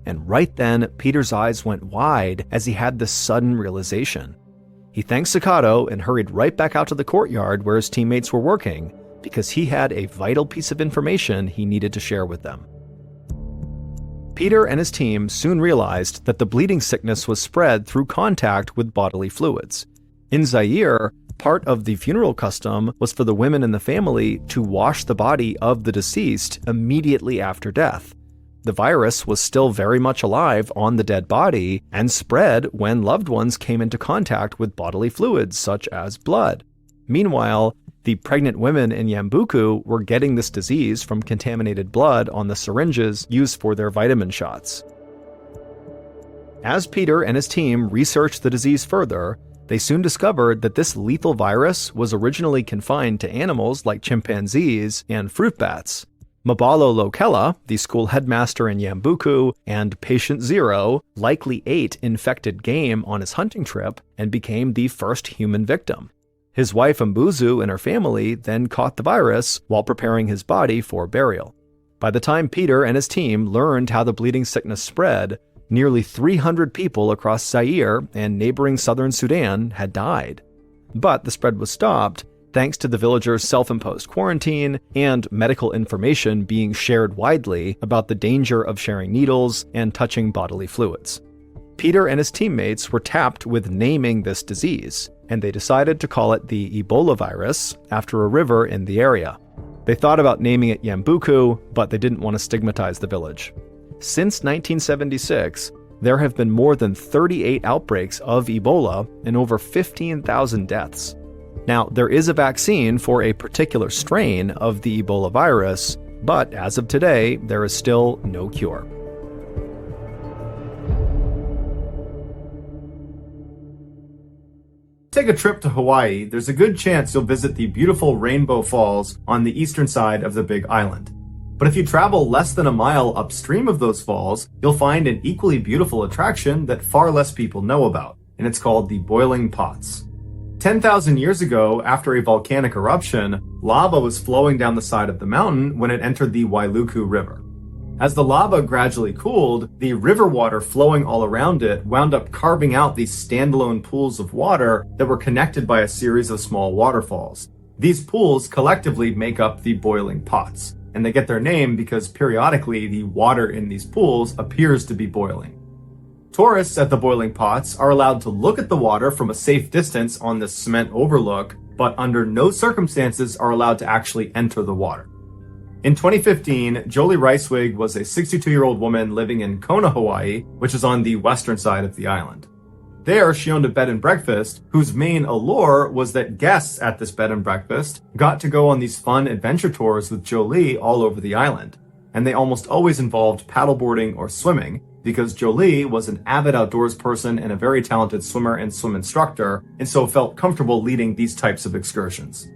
And right then, Peter's eyes went wide as he had this sudden realization. He thanked Sakato and hurried right back out to the courtyard where his teammates were working, because he had a vital piece of information he needed to share with them. Peter and his team soon realized that the bleeding sickness was spread through contact with bodily fluids. In Zaire, part of the funeral custom was for the women in the family to wash the body of the deceased immediately after death. The virus was still very much alive on the dead body and spread when loved ones came into contact with bodily fluids such as blood. Meanwhile, the pregnant women in Yambuku were getting this disease from contaminated blood on the syringes used for their vitamin shots. As Peter and his team researched the disease further, they soon discovered that this lethal virus was originally confined to animals like chimpanzees and fruit bats. MrBallen Lokela, the school headmaster in Yambuku, and patient Zero likely ate infected game on his hunting trip and became the first human victim. His wife Mbuzu and her family then caught the virus while preparing his body for burial. By the time Peter and his team learned how the bleeding sickness spread, nearly 300 people across Zaire and neighboring southern Sudan had died. But the spread was stopped thanks to the villagers' self-imposed quarantine and medical information being shared widely about the danger of sharing needles and touching bodily fluids. Peter and his teammates were tapped with naming this disease, and they decided to call it the Ebola virus after a river in the area. They thought about naming it Yambuku, but they didn't want to stigmatize the village. Since 1976, there have been more than 38 outbreaks of Ebola and over 15,000 deaths. Now, there is a vaccine for a particular strain of the Ebola virus, but as of today, there is still no cure. Take a trip to Hawaii, there's a good chance you'll visit the beautiful Rainbow Falls on the eastern side of the Big Island. But if you travel less than a mile upstream of those falls, you'll find an equally beautiful attraction that far less people know about, and it's called the Boiling Pots. 10,000 years ago, after a volcanic eruption, lava was flowing down the side of the mountain when it entered the Wailuku River. As the lava gradually cooled, the river water flowing all around it wound up carving out these standalone pools of water that were connected by a series of small waterfalls. These pools collectively make up the boiling pots, and they get their name because periodically the water in these pools appears to be boiling. Tourists at the boiling pots are allowed to look at the water from a safe distance on this cement overlook, but under no circumstances are allowed to actually enter the water. In 2015, Jolie Ricewig was a 62-year-old woman living in Kona, Hawaii, which is on the western side of the island. There, she owned a bed and breakfast whose main allure was that guests at this bed and breakfast got to go on these fun adventure tours with Jolie all over the island. And they almost always involved paddleboarding or swimming, because Jolie was an avid outdoors person and a very talented swimmer and swim instructor, and so felt comfortable leading these types of excursions.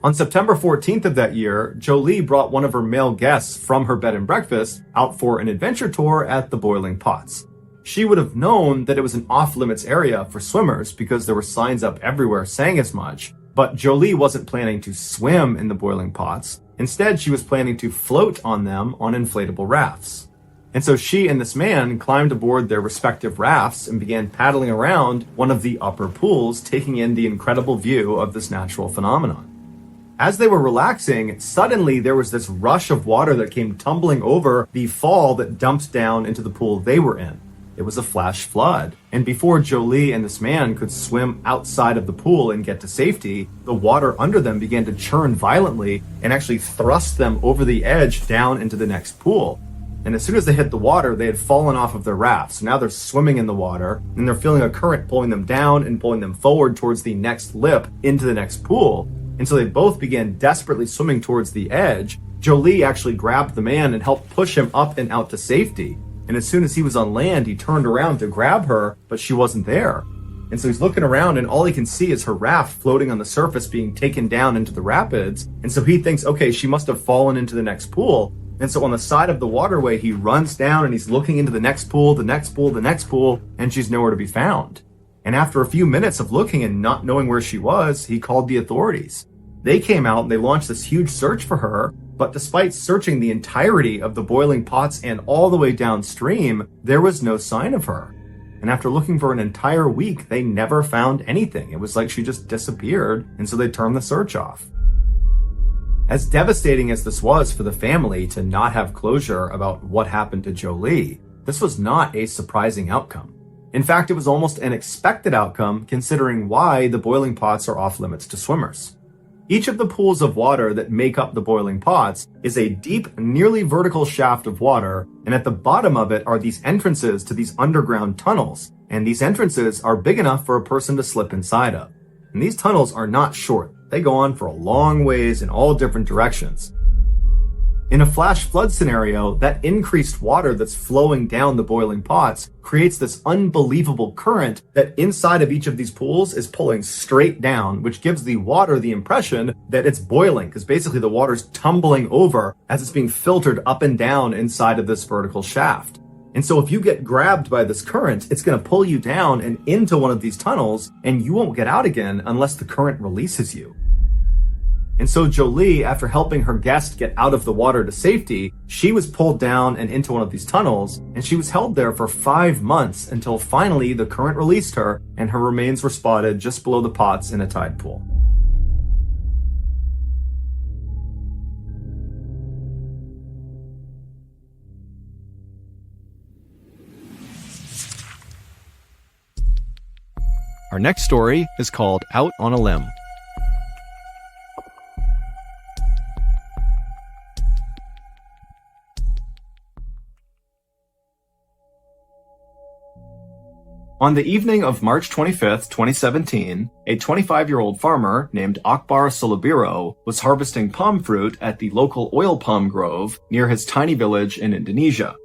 On September 14th of that year, Jolie brought one of her male guests from her bed and breakfast out for an adventure tour at the Boiling Pots. She would have known that it was an off-limits area for swimmers because there were signs up everywhere saying as much, but Jolie wasn't planning to swim in the Boiling Pots. Instead, she was planning to float on them on inflatable rafts. And so she and this man climbed aboard their respective rafts and began paddling around one of the upper pools, taking in the incredible view of this natural phenomenon. As they were relaxing, suddenly there was this rush of water that came tumbling over the fall that dumped down into the pool they were in. It was a flash flood. And before Jolie and this man could swim outside of the pool and get to safety, the water under them began to churn violently and actually thrust them over the edge down into the next pool. And as soon as they hit the water, they had fallen off of their raft. So now they're swimming in the water and they're feeling a current pulling them down and pulling them forward towards the next lip into the next pool. And so they both began desperately swimming towards the edge. Jolie actually grabbed the man and helped push him up and out to safety. And as soon as he was on land, he turned around to grab her, but she wasn't there. And so he's looking around and all he can see is her raft floating on the surface being taken down into the rapids. And so he thinks, okay, she must have fallen into the next pool. And so on the side of the waterway, he runs down and he's looking into the next pool, the next pool, the next pool, and she's nowhere to be found. And after a few minutes of looking and not knowing where she was, he called the authorities. They came out and they launched this huge search for her, but despite searching the entirety of the boiling pots and all the way downstream, there was no sign of her. And after looking for an entire week, they never found anything. It was like she just disappeared, and so they turned the search off. As devastating as this was for the family to not have closure about what happened to Jolie, this was not a surprising outcome. In fact, it was almost an expected outcome considering why the boiling pots are off limits to swimmers. Each of the pools of water that make up the boiling pots is a deep, nearly vertical shaft of water, and at the bottom of it are these entrances to these underground tunnels, and these entrances are big enough for a person to slip inside of. And these tunnels are not short. They go on for a long ways in all different directions. In a flash flood scenario, that increased water that's flowing down the boiling pots creates this unbelievable current that inside of each of these pools is pulling straight down, which gives the water the impression that it's boiling, because basically the water's tumbling over as it's being filtered up and down inside of this vertical shaft. And so if you get grabbed by this current, it's going to pull you down and into one of these tunnels, and you won't get out again unless the current releases you. And so Jolie, after helping her guest get out of the water to safety, she was pulled down and into one of these tunnels, and she was held there for 5 months until finally the current released her and her remains were spotted just below the pots in a tide pool. Our next story is called Out on a Limb. On the evening of March 25th, 2017, a 25-year-old farmer named Akbar Solabiro was harvesting palm fruit at the local oil palm grove near his tiny village in Indonesia.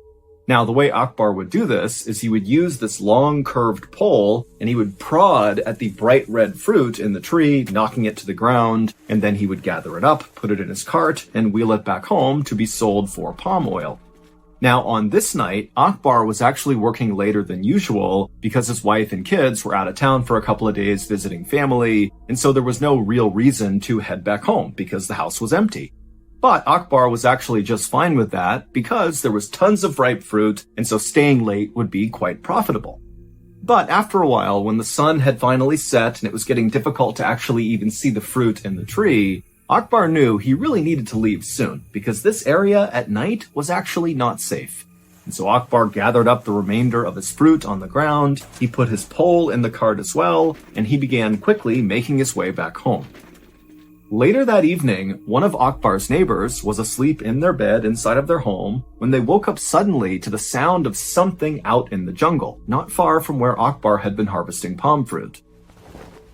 Now, the way Akbar would do this is he would use this long curved pole and he would prod at the bright red fruit in the tree, knocking it to the ground, and then he would gather it up, put it in his cart, and wheel it back home to be sold for palm oil. Now, on this night, Akbar was actually working later than usual because his wife and kids were out of town for a couple of days visiting family, and so there was no real reason to head back home because the house was empty. But Akbar was actually just fine with that because there was tons of ripe fruit, and so staying late would be quite profitable. But after a while, when the sun had finally set and it was getting difficult to actually even see the fruit in the tree, Akbar knew he really needed to leave soon because this area at night was actually not safe. And so Akbar gathered up the remainder of his fruit on the ground, he put his pole in the cart as well, and he began quickly making his way back home. Later that evening, one of Akbar's neighbors was asleep in their bed inside of their home when they woke up suddenly to the sound of something out in the jungle, not far from where Akbar had been harvesting palm fruit.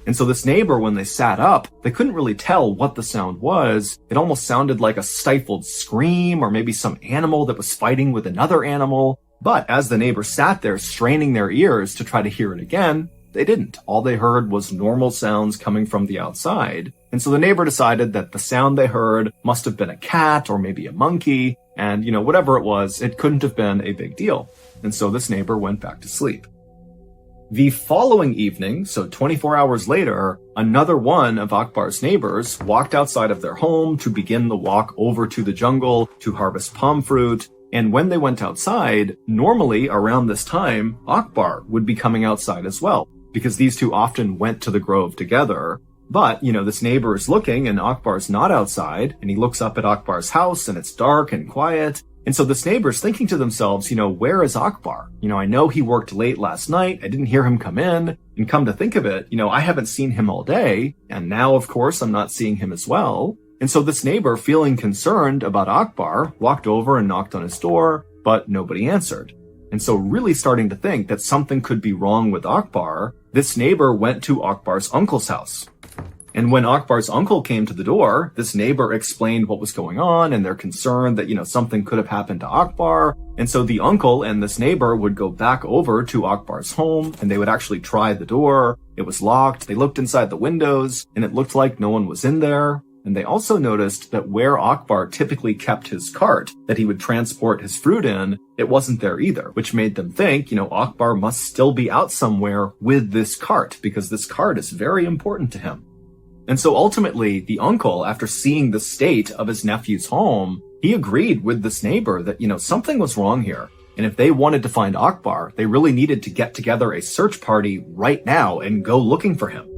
And so this neighbor, when they sat up, they couldn't really tell what the sound was. It almost sounded like a stifled scream or maybe some animal that was fighting with another animal. But as the neighbor sat there straining their ears to try to hear it again, they didn't. All they heard was normal sounds coming from the outside. And so the neighbor decided that the sound they heard must have been a cat or maybe a monkey. And, whatever it was, it couldn't have been a big deal. And so this neighbor went back to sleep. The following evening, so 24 hours later, another one of Akbar's neighbors walked outside of their home to begin the walk over to the jungle to harvest palm fruit. And when they went outside, normally around this time, Akbar would be coming outside as well, because these two often went to the grove together. But, this neighbor is looking and Akbar's not outside, and he looks up at Akbar's house and it's dark and quiet. And so this neighbor's thinking to themselves, where is Akbar? I know he worked late last night. I didn't hear him come in. And come to think of it, I haven't seen him all day. And now, of course, I'm not seeing him as well. And so this neighbor, feeling concerned about Akbar, walked over and knocked on his door, but nobody answered. And so really starting to think that something could be wrong with Akbar, this neighbor went to Akbar's uncle's house. And when Akbar's uncle came to the door, this neighbor explained what was going on and they're concerned that, something could have happened to Akbar. And so the uncle and this neighbor would go back over to Akbar's home and they would actually try the door. It was locked. They looked inside the windows and it looked like no one was in there. And they also noticed that where Akbar typically kept his cart that he would transport his fruit in, it wasn't there either, which made them think, Akbar must still be out somewhere with this cart because this cart is very important to him. And so ultimately, the uncle, after seeing the state of his nephew's home, he agreed with this neighbor that, something was wrong here. And if they wanted to find Akbar, they really needed to get together a search party right now and go looking for him.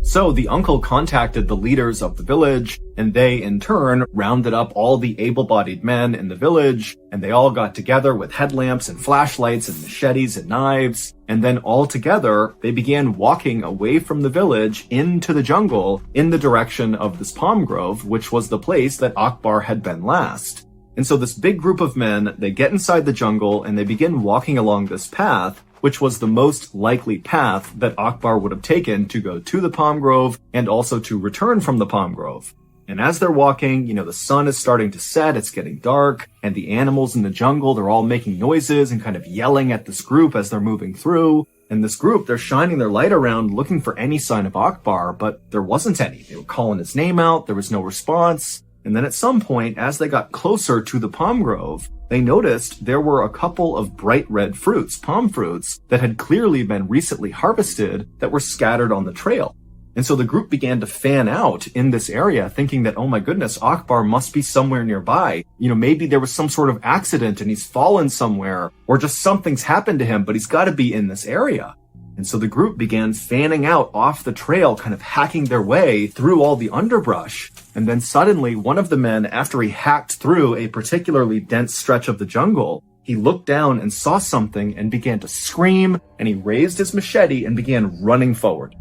So the uncle contacted the leaders of the village, and they, in turn, rounded up all the able-bodied men in the village, and they all got together with headlamps and flashlights and machetes and knives, and then all together, they began walking away from the village into the jungle in the direction of this palm grove, which was the place that Akbar had been last. And so this big group of men, they get inside the jungle and they begin walking along this path, which was the most likely path that Akbar would have taken to go to the palm grove and also to return from the palm grove. And as they're walking, the sun is starting to set, it's getting dark, and the animals in the jungle, they're all making noises and kind of yelling at this group as they're moving through. And this group, they're shining their light around looking for any sign of Akbar, but there wasn't any. They were calling his name out, there was no response. And then at some point, as they got closer to the palm grove, they noticed there were a couple of bright red fruits, palm fruits, that had clearly been recently harvested that were scattered on the trail. And so the group began to fan out in this area, thinking that, oh my goodness, Akbar must be somewhere nearby. Maybe there was some sort of accident and he's fallen somewhere, or just something's happened to him, but he's got to be in this area. And so the group began fanning out off the trail, kind of hacking their way through all the underbrush. And then suddenly, one of the men, after he hacked through a particularly dense stretch of the jungle, he looked down and saw something and began to scream, and he raised his machete and began running forward.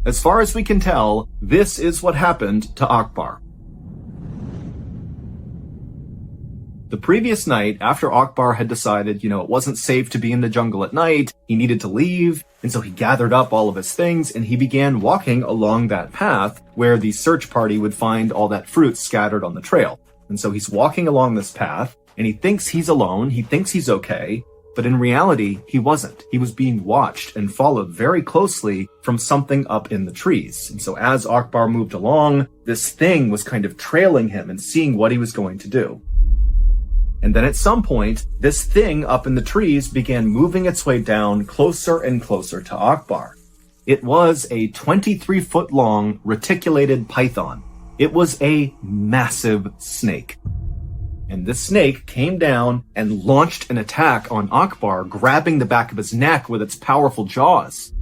As far as we can tell, this is what happened to Akbar. The previous night, after Akbar had decided, it wasn't safe to be in the jungle at night, he needed to leave, and so he gathered up all of his things and he began walking along that path where the search party would find all that fruit scattered on the trail. And so he's walking along this path, and he thinks he's alone, he thinks he's okay, but in reality, he wasn't. He was being watched and followed very closely from something up in the trees. And so as Akbar moved along, this thing was kind of trailing him and seeing what he was going to do. And then at some point, this thing up in the trees began moving its way down closer and closer to Akbar. It was a 23-foot-long reticulated python. It was a massive snake. And this snake came down and launched an attack on Akbar, grabbing the back of his neck with its powerful jaws.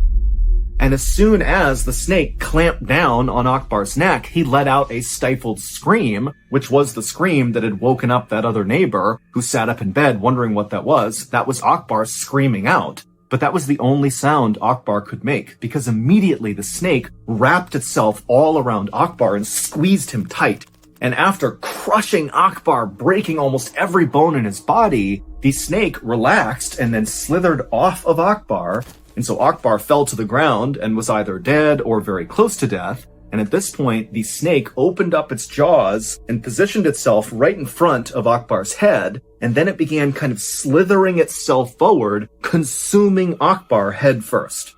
And as soon as the snake clamped down on Akbar's neck, he let out a stifled scream, which was the scream that had woken up that other neighbor who sat up in bed wondering what that was. That was Akbar screaming out. But that was the only sound Akbar could make, because immediately the snake wrapped itself all around Akbar and squeezed him tight. And after crushing Akbar, breaking almost every bone in his body, the snake relaxed and then slithered off of Akbar. And so Akbar fell to the ground and was either dead or very close to death. And at this point, the snake opened up its jaws and positioned itself right in front of Akbar's head. And then it began kind of slithering itself forward, consuming Akbar head first.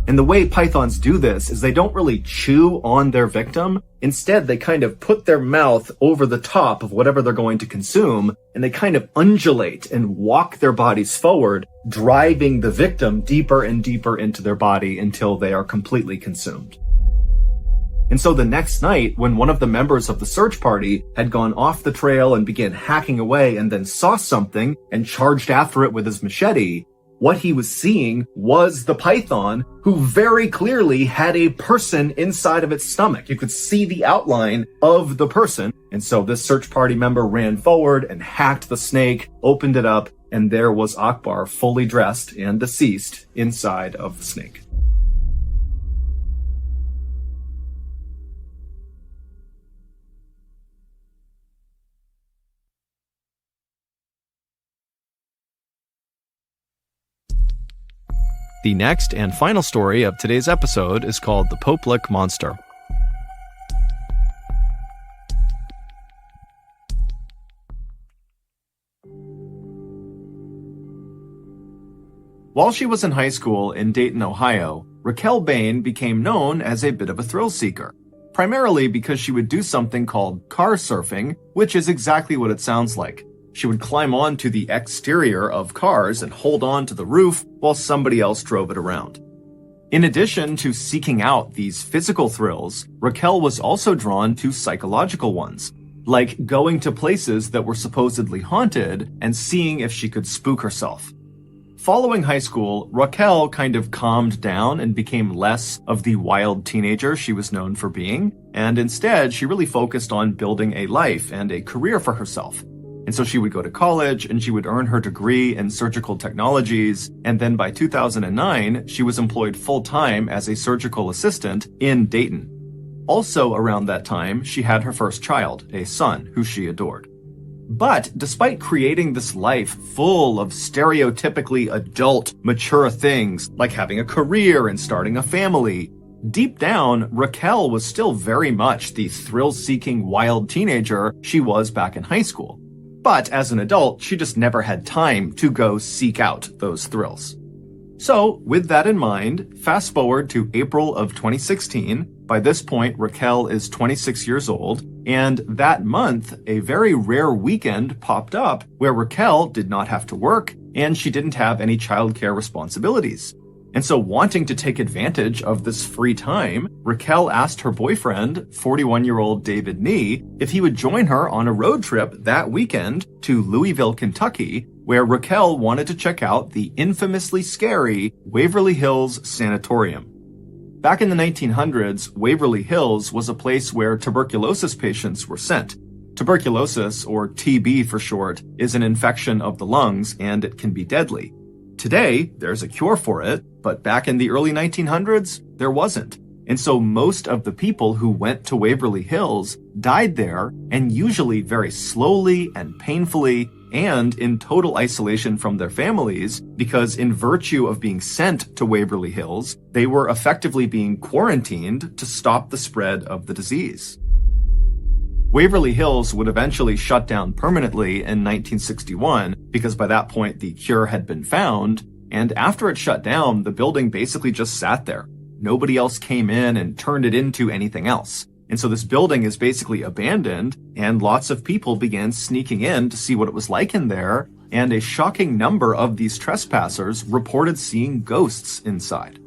And the way pythons do this is they don't really chew on their victim. Instead, they kind of put their mouth over the top of whatever they're going to consume, and they kind of undulate and walk their bodies forward, driving the victim deeper and deeper into their body until they are completely consumed. And so the next night, when one of the members of the search party had gone off the trail and began hacking away and then saw something and charged after it with his machete, What he was seeing was the python, who very clearly had a person inside of its stomach. You could see the outline of the person. And so this search party member ran forward and hacked the snake, opened it up, and there was Akbar fully dressed and deceased inside of the snake. The next and final story of today's episode is called The Popelick Monster. While she was in high school in Dayton, Ohio, Raquel Bain became known as a bit of a thrill seeker, primarily because she would do something called car surfing, which is exactly what it sounds like. She would climb onto the exterior of cars and hold on to the roof while somebody else drove it around. In addition to seeking out these physical thrills, Raquel was also drawn to psychological ones, like going to places that were supposedly haunted and seeing if she could spook herself. Following high school, Raquel kind of calmed down and became less of the wild teenager she was known for being, and instead she really focused on building a life and a career for herself. And so she would go to college and she would earn her degree in surgical technologies. And then by 2009, she was employed full-time as a surgical assistant in Dayton. Also around that time, she had her first child, a son who she adored. But despite creating this life full of stereotypically adult, mature things like having a career and starting a family, deep down, Raquel was still very much the thrill-seeking wild teenager she was back in high school. But as an adult, she just never had time to go seek out those thrills. So, with that in mind, fast forward to April of 2016. By this point, Raquel is 26 years old, and that month, a very rare weekend popped up where Raquel did not have to work, and she didn't have any childcare responsibilities. And so, wanting to take advantage of this free time, Raquel asked her boyfriend, 41-year-old David Nee, if he would join her on a road trip that weekend to Louisville, Kentucky, where Raquel wanted to check out the infamously scary Waverly Hills Sanatorium. Back in the 1900s, Waverly Hills was a place where tuberculosis patients were sent. Tuberculosis, or TB for short, is an infection of the lungs, and it can be deadly. Today, there's a cure for it, but back in the early 1900s, there wasn't. And so most of the people who went to Waverly Hills died there, and usually very slowly and painfully, and in total isolation from their families, because in virtue of being sent to Waverly Hills, they were effectively being quarantined to stop the spread of the disease. Waverly Hills would eventually shut down permanently in 1961 because by that point the cure had been found, and after it shut down, the building basically just sat there. Nobody else came in and turned it into anything else. And so this building is basically abandoned, and lots of people began sneaking in to see what it was like in there, and a shocking number of these trespassers reported seeing ghosts inside.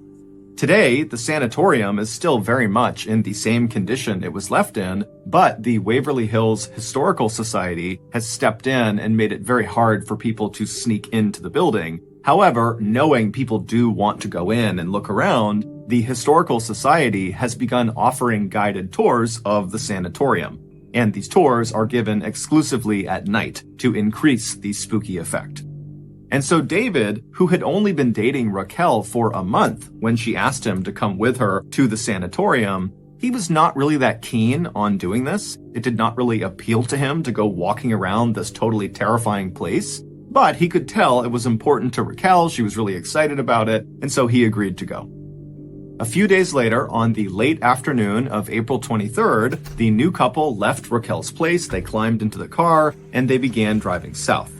Today, the sanatorium is still very much in the same condition it was left in, but the Waverly Hills Historical Society has stepped in and made it very hard for people to sneak into the building. However, knowing people do want to go in and look around, the Historical Society has begun offering guided tours of the sanatorium. And these tours are given exclusively at night to increase the spooky effect. And so David, who had only been dating Raquel for a month when she asked him to come with her to the sanatorium, he was not really that keen on doing this. It did not really appeal to him to go walking around this totally terrifying place. But he could tell it was important to Raquel, she was really excited about it, and so he agreed to go. A few days later, on the late afternoon of April 23rd, the new couple left Raquel's place, they climbed into the car, and they began driving south.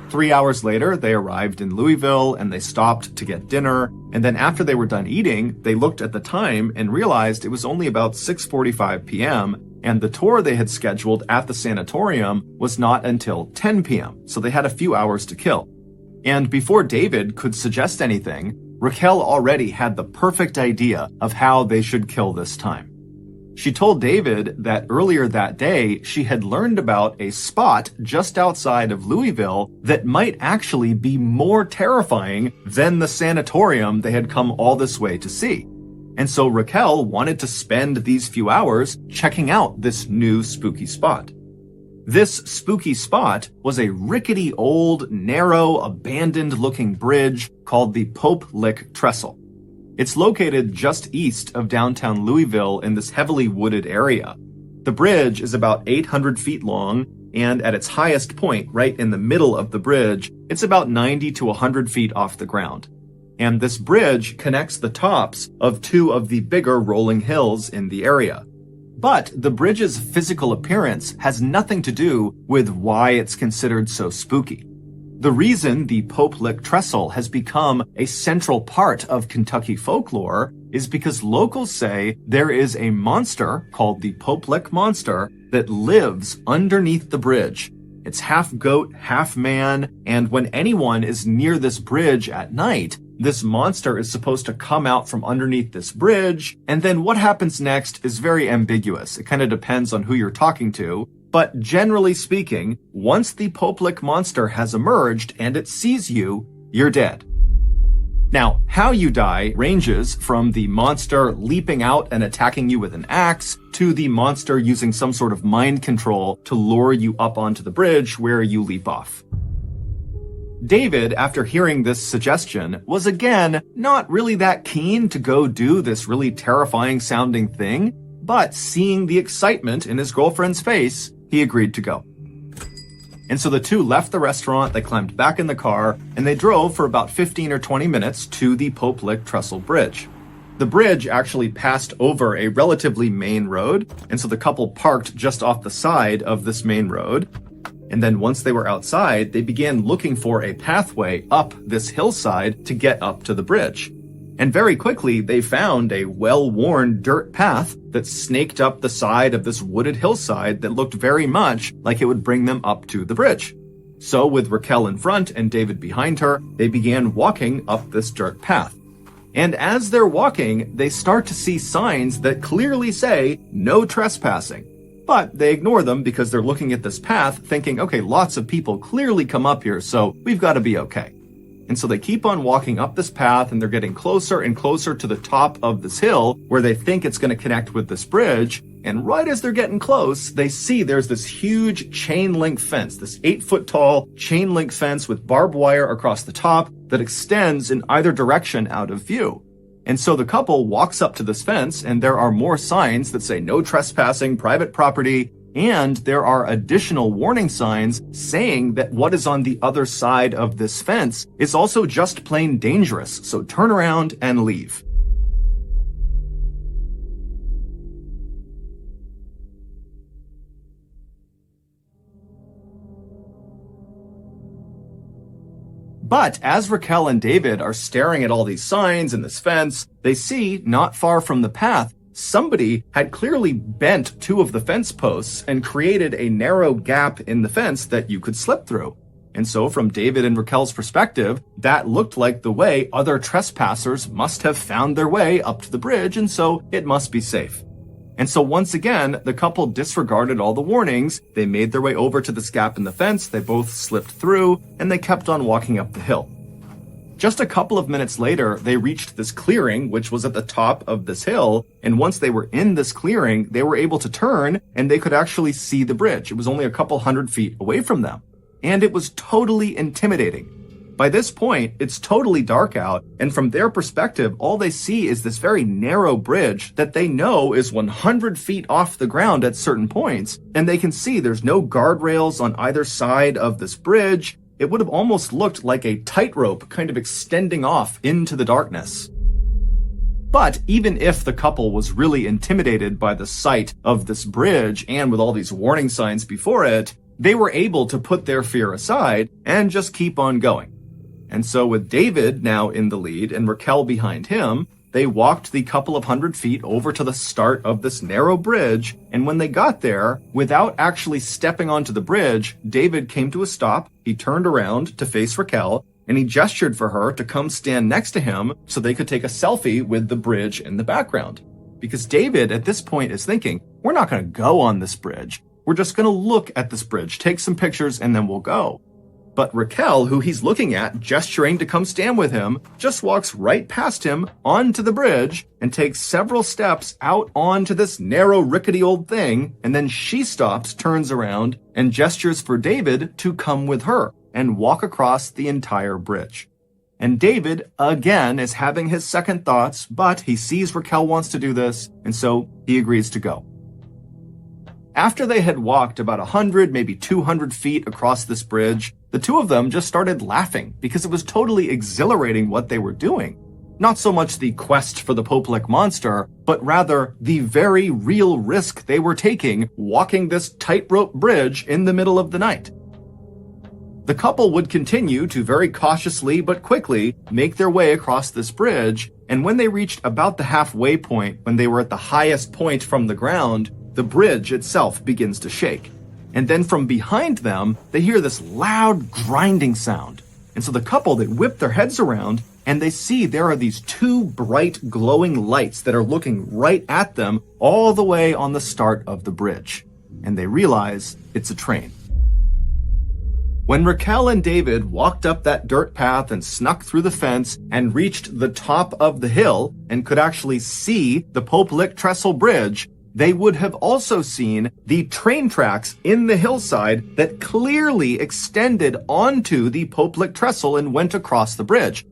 3 hours later, they arrived in Louisville and they stopped to get dinner. And then after they were done eating, they looked at the time and realized it was only about 6:45 p.m. And the tour they had scheduled at the sanatorium was not until 10 p.m. So they had a few hours to kill. And before David could suggest anything, Raquel already had the perfect idea of how they should kill this time. She told David that earlier that day she had learned about a spot just outside of Louisville that might actually be more terrifying than the sanatorium they had come all this way to see. And so Raquel wanted to spend these few hours checking out this new spooky spot. This spooky spot was a rickety old, narrow, abandoned-looking bridge called the Pope Lick Trestle. It's located just east of downtown Louisville in this heavily wooded area. The bridge is about 800 feet long, and at its highest point, right in the middle of the bridge, it's about 90 to 100 feet off the ground. And this bridge connects the tops of two of the bigger rolling hills in the area. But the bridge's physical appearance has nothing to do with why it's considered so spooky. The reason the Pope Lick Trestle has become a central part of Kentucky folklore is because locals say there is a monster called the Pope Lick Monster that lives underneath the bridge. It's half goat, half man, and when anyone is near this bridge at night, this monster is supposed to come out from underneath this bridge, and then what happens next is very ambiguous. It kind of depends on who you're talking to. But generally speaking, once the Pope Lick Monster has emerged and it sees you, you're dead. Now, how you die ranges from the monster leaping out and attacking you with an axe to the monster using some sort of mind control to lure you up onto the bridge where you leap off. David, after hearing this suggestion, was again not really that keen to go do this really terrifying sounding thing, but seeing the excitement in his girlfriend's face, he agreed to go. And so the two left the restaurant, they climbed back in the car, and they drove for about 15 or 20 minutes to the Pope Lick Trestle Bridge. The bridge actually passed over a relatively main road, and so the couple parked just off the side of this main road. And then once they were outside, they began looking for a pathway up this hillside to get up to the bridge. And very quickly, they found a well-worn dirt path that snaked up the side of this wooded hillside that looked very much like it would bring them up to the bridge. So with Raquel in front and David behind her, they began walking up this dirt path. And as they're walking, they start to see signs that clearly say, "No trespassing." But they ignore them because they're looking at this path thinking, okay, lots of people clearly come up here, so we've got to be okay. And so they keep on walking up this path and they're getting closer and closer to the top of this hill where they think it's going to connect with this bridge. And right as they're getting close, they see there's this huge chain link fence, this 8-foot tall chain link fence with barbed wire across the top that extends in either direction out of view. And so the couple walks up to this fence and there are more signs that say no trespassing, private property, and there are additional warning signs saying that what is on the other side of this fence is also just plain dangerous, so turn around and leave. But as Raquel and David are staring at all these signs and this fence, they see, not far from the path, somebody had clearly bent two of the fence posts and created a narrow gap in the fence that you could slip through. And so from David and Raquel's perspective, that looked like the way other trespassers must have found their way up to the bridge, and so it must be safe. And so once again, the couple disregarded all the warnings. They made their way over to this gap in the fence, they both slipped through, and they kept on walking up the hill. Just a couple of minutes later, they reached this clearing, which was at the top of this hill, and once they were in this clearing, they were able to turn, and they could actually see the bridge. It was only a couple hundred feet away from them. And it was totally intimidating. By this point, it's totally dark out, and from their perspective, all they see is this very narrow bridge that they know is 100 feet off the ground at certain points, and they can see there's no guardrails on either side of this bridge. It would have almost looked like a tightrope kind of extending off into the darkness. But even if the couple was really intimidated by the sight of this bridge and with all these warning signs before it, they were able to put their fear aside and just keep on going. And so with David now in the lead and Raquel behind him, they walked the couple of hundred feet over to the start of this narrow bridge, and when they got there, without actually stepping onto the bridge, David came to a stop, he turned around to face Raquel, and he gestured for her to come stand next to him so they could take a selfie with the bridge in the background. because David at this point is thinking, we're not going to go on this bridge. We're just going to look at this bridge, take some pictures, and then we'll go. But Raquel, who he's looking at, gesturing to come stand with him, just walks right past him onto the bridge and takes several steps out onto this narrow, rickety old thing, and then she stops, turns around, and gestures for David to come with her and walk across the entire bridge. And David, again, is having his second thoughts, but he sees Raquel wants to do this, and so he agrees to go. After they had walked about 100, maybe 200 feet across this bridge, the two of them just started laughing because it was totally exhilarating what they were doing. Not so much the quest for the Popelik monster, but rather the very real risk they were taking walking this tightrope bridge in the middle of the night. The couple would continue to very cautiously but quickly make their way across this bridge, and when they reached about the halfway point, when they were at the highest point from the ground, the bridge itself begins to shake. And then from behind them, they hear this loud grinding sound. And so the couple, they whip their heads around and they see there are these two bright glowing lights that are looking right at them all the way on the start of the bridge. And they realize it's a train. When Raquel and David walked up that dirt path and snuck through the fence and reached the top of the hill and could actually see the Popelik trestle bridge, they would have also seen the train tracks in the hillside that clearly extended onto the Popelik trestle and went across the bridge.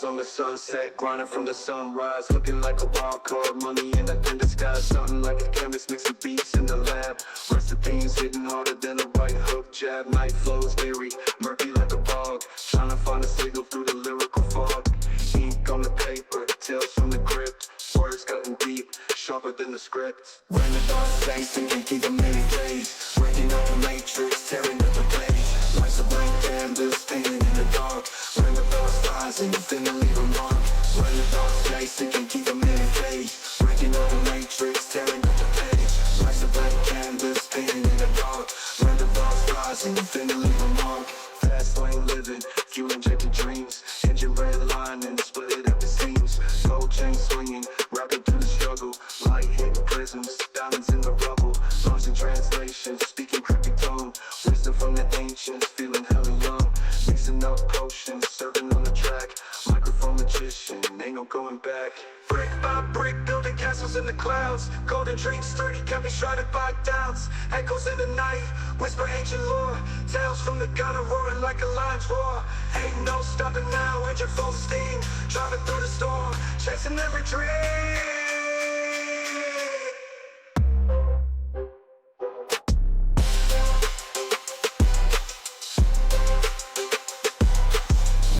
On the sunset, grinding from the sunrise, looking like a wild card, money in the sky, something like a canvas, mixing beats in the lab, recipes hitting harder than a right hook jab, night flows weary, murky like a bog, trying to find a signal through the lyrical fog, ink on the paper, tales from the crypt, words cutting deep, sharper than the script, when the dark sinks and can keep a many days, breaking up the matrix, tearing up the page, life's a blank canvas, painting in the dark, when the thoughts rise and you finna leave a mark, when the thoughts chase and can keep a minute page, breaking up the matrix, tearing up the page, life's a blank canvas, painting in the dark, when the thoughts rise and you finna leave a mark, fast lane living, fuel injected dreams, engine red line and split it at the seams, gold chain swinging, rapping through the struggle, light hitting prisms, diamonds in the rubble, lost in translation, speaking creepy tone, wisdom from the ancients, feeling hella young, mixing up potions, serving on the track, microphone magician, ain't no going back. Brick by brick, building castles in the clouds, golden dreams sturdy, can be shrouded by doubts, echoes in the night, whisper ancient lore, tales from the gutter roaring like a lion's roar, ain't no stopping now, engine full steam, driving through the storm, chasing every dream.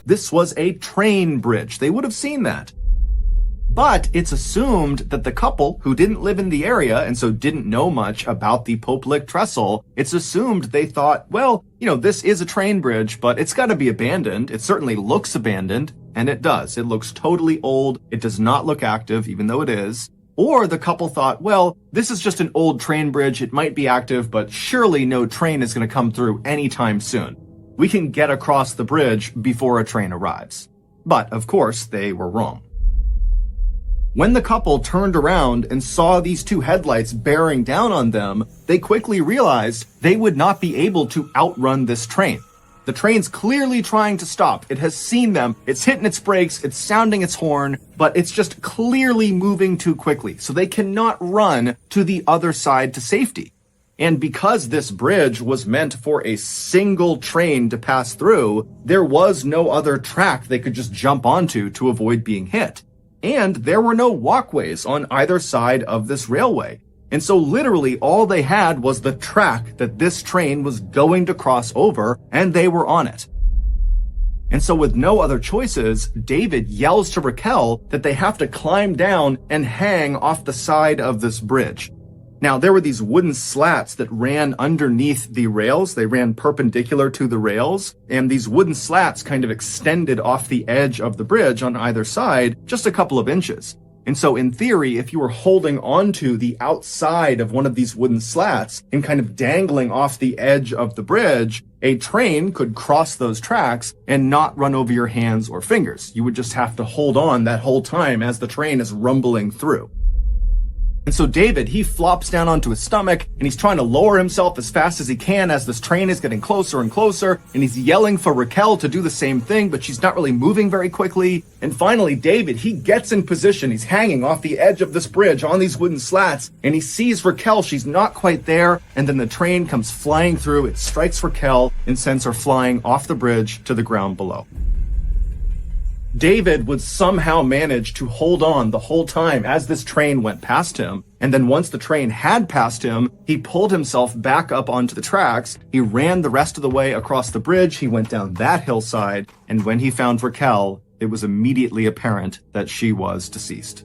This was a train bridge. They would have seen that. But it's assumed that the couple, who didn't live in the area and so didn't know much about the Popelik trestle, it's assumed they thought, well, this is a train bridge, but it's got to be abandoned. It certainly looks abandoned, and it does. It looks totally old. It does not look active, even though it is. Or the couple thought, well, this is just an old train bridge. It might be active, but surely no train is going to come through anytime soon. We can get across the bridge before a train arrives. But, of course, they were wrong. When the couple turned around and saw these two headlights bearing down on them, they quickly realized they would not be able to outrun this train. The train's clearly trying to stop. It has seen them. It's hitting its brakes. It's sounding its horn, but it's just clearly moving too quickly. So they cannot run to the other side to safety. And because this bridge was meant for a single train to pass through, there was no other track they could just jump onto to avoid being hit. And there were no walkways on either side of this railway. And so literally all they had was the track that this train was going to cross over, and they were on it. And so with no other choices, David yells to Raquel that they have to climb down and hang off the side of this bridge. Now, there were these wooden slats that ran underneath the rails. They ran perpendicular to the rails, and these wooden slats kind of extended off the edge of the bridge on either side just a couple of inches. And so in theory, if you were holding onto the outside of one of these wooden slats and kind of dangling off the edge of the bridge, a train could cross those tracks and not run over your hands or fingers. You would just have to hold on that whole time as the train is rumbling through. And so David, he flops down onto his stomach and he's trying to lower himself as fast as he can as this train is getting closer and closer, and he's yelling for Raquel to do the same thing, but she's not really moving very quickly. And finally, David, he gets in position. He's hanging off the edge of this bridge on these wooden slats, and he sees Raquel. She's not quite there, and then the train comes flying through. It strikes Raquel and sends her flying off the bridge to the ground below. David would somehow manage to hold on the whole time as this train went past him. And then once the train had passed him, he pulled himself back up onto the tracks. He ran the rest of the way across the bridge. He went down that hillside. And when he found Raquel, it was immediately apparent that she was deceased.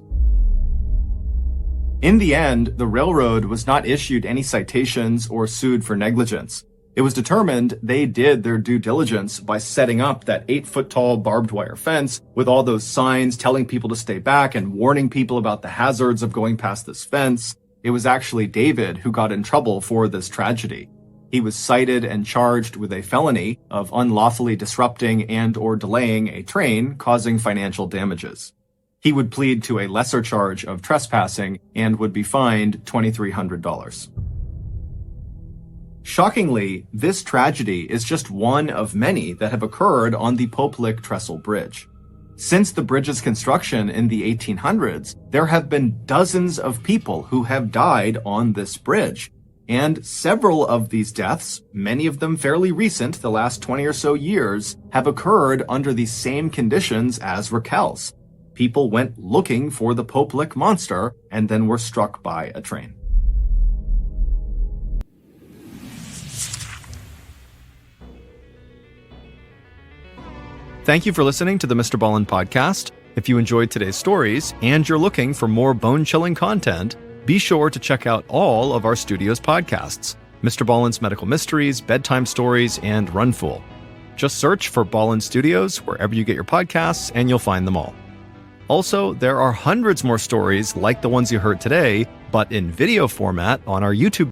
In the end, the railroad was not issued any citations or sued for negligence. It was determined they did their due diligence by setting up that 8-foot-tall barbed wire fence with all those signs telling people to stay back and warning people about the hazards of going past this fence. It was actually David who got in trouble for this tragedy. He was cited and charged with a felony of unlawfully disrupting and or delaying a train causing financial damages. He would plead to a lesser charge of trespassing and would be fined $2,300. Shockingly, this tragedy is just one of many that have occurred on the Poplick Trestle Bridge. Since the bridge's construction in the 1800s, there have been dozens of people who have died on this bridge. And several of these deaths, many of them fairly recent, the last 20 or so years, have occurred under the same conditions as Raquel's. People went looking for the Poplick monster and then were struck by a train. Thank you for listening to the MrBallen podcast. If you enjoyed today's stories and you're looking for more bone-chilling content, be sure to check out all of our studio's podcasts, Mr. Ballen's Medical Mysteries, Bedtime Stories, and Runful. Just search for Ballen Studios wherever you get your podcasts and you'll find them all. Also, there are hundreds more stories like the ones you heard today, but in video format on our YouTube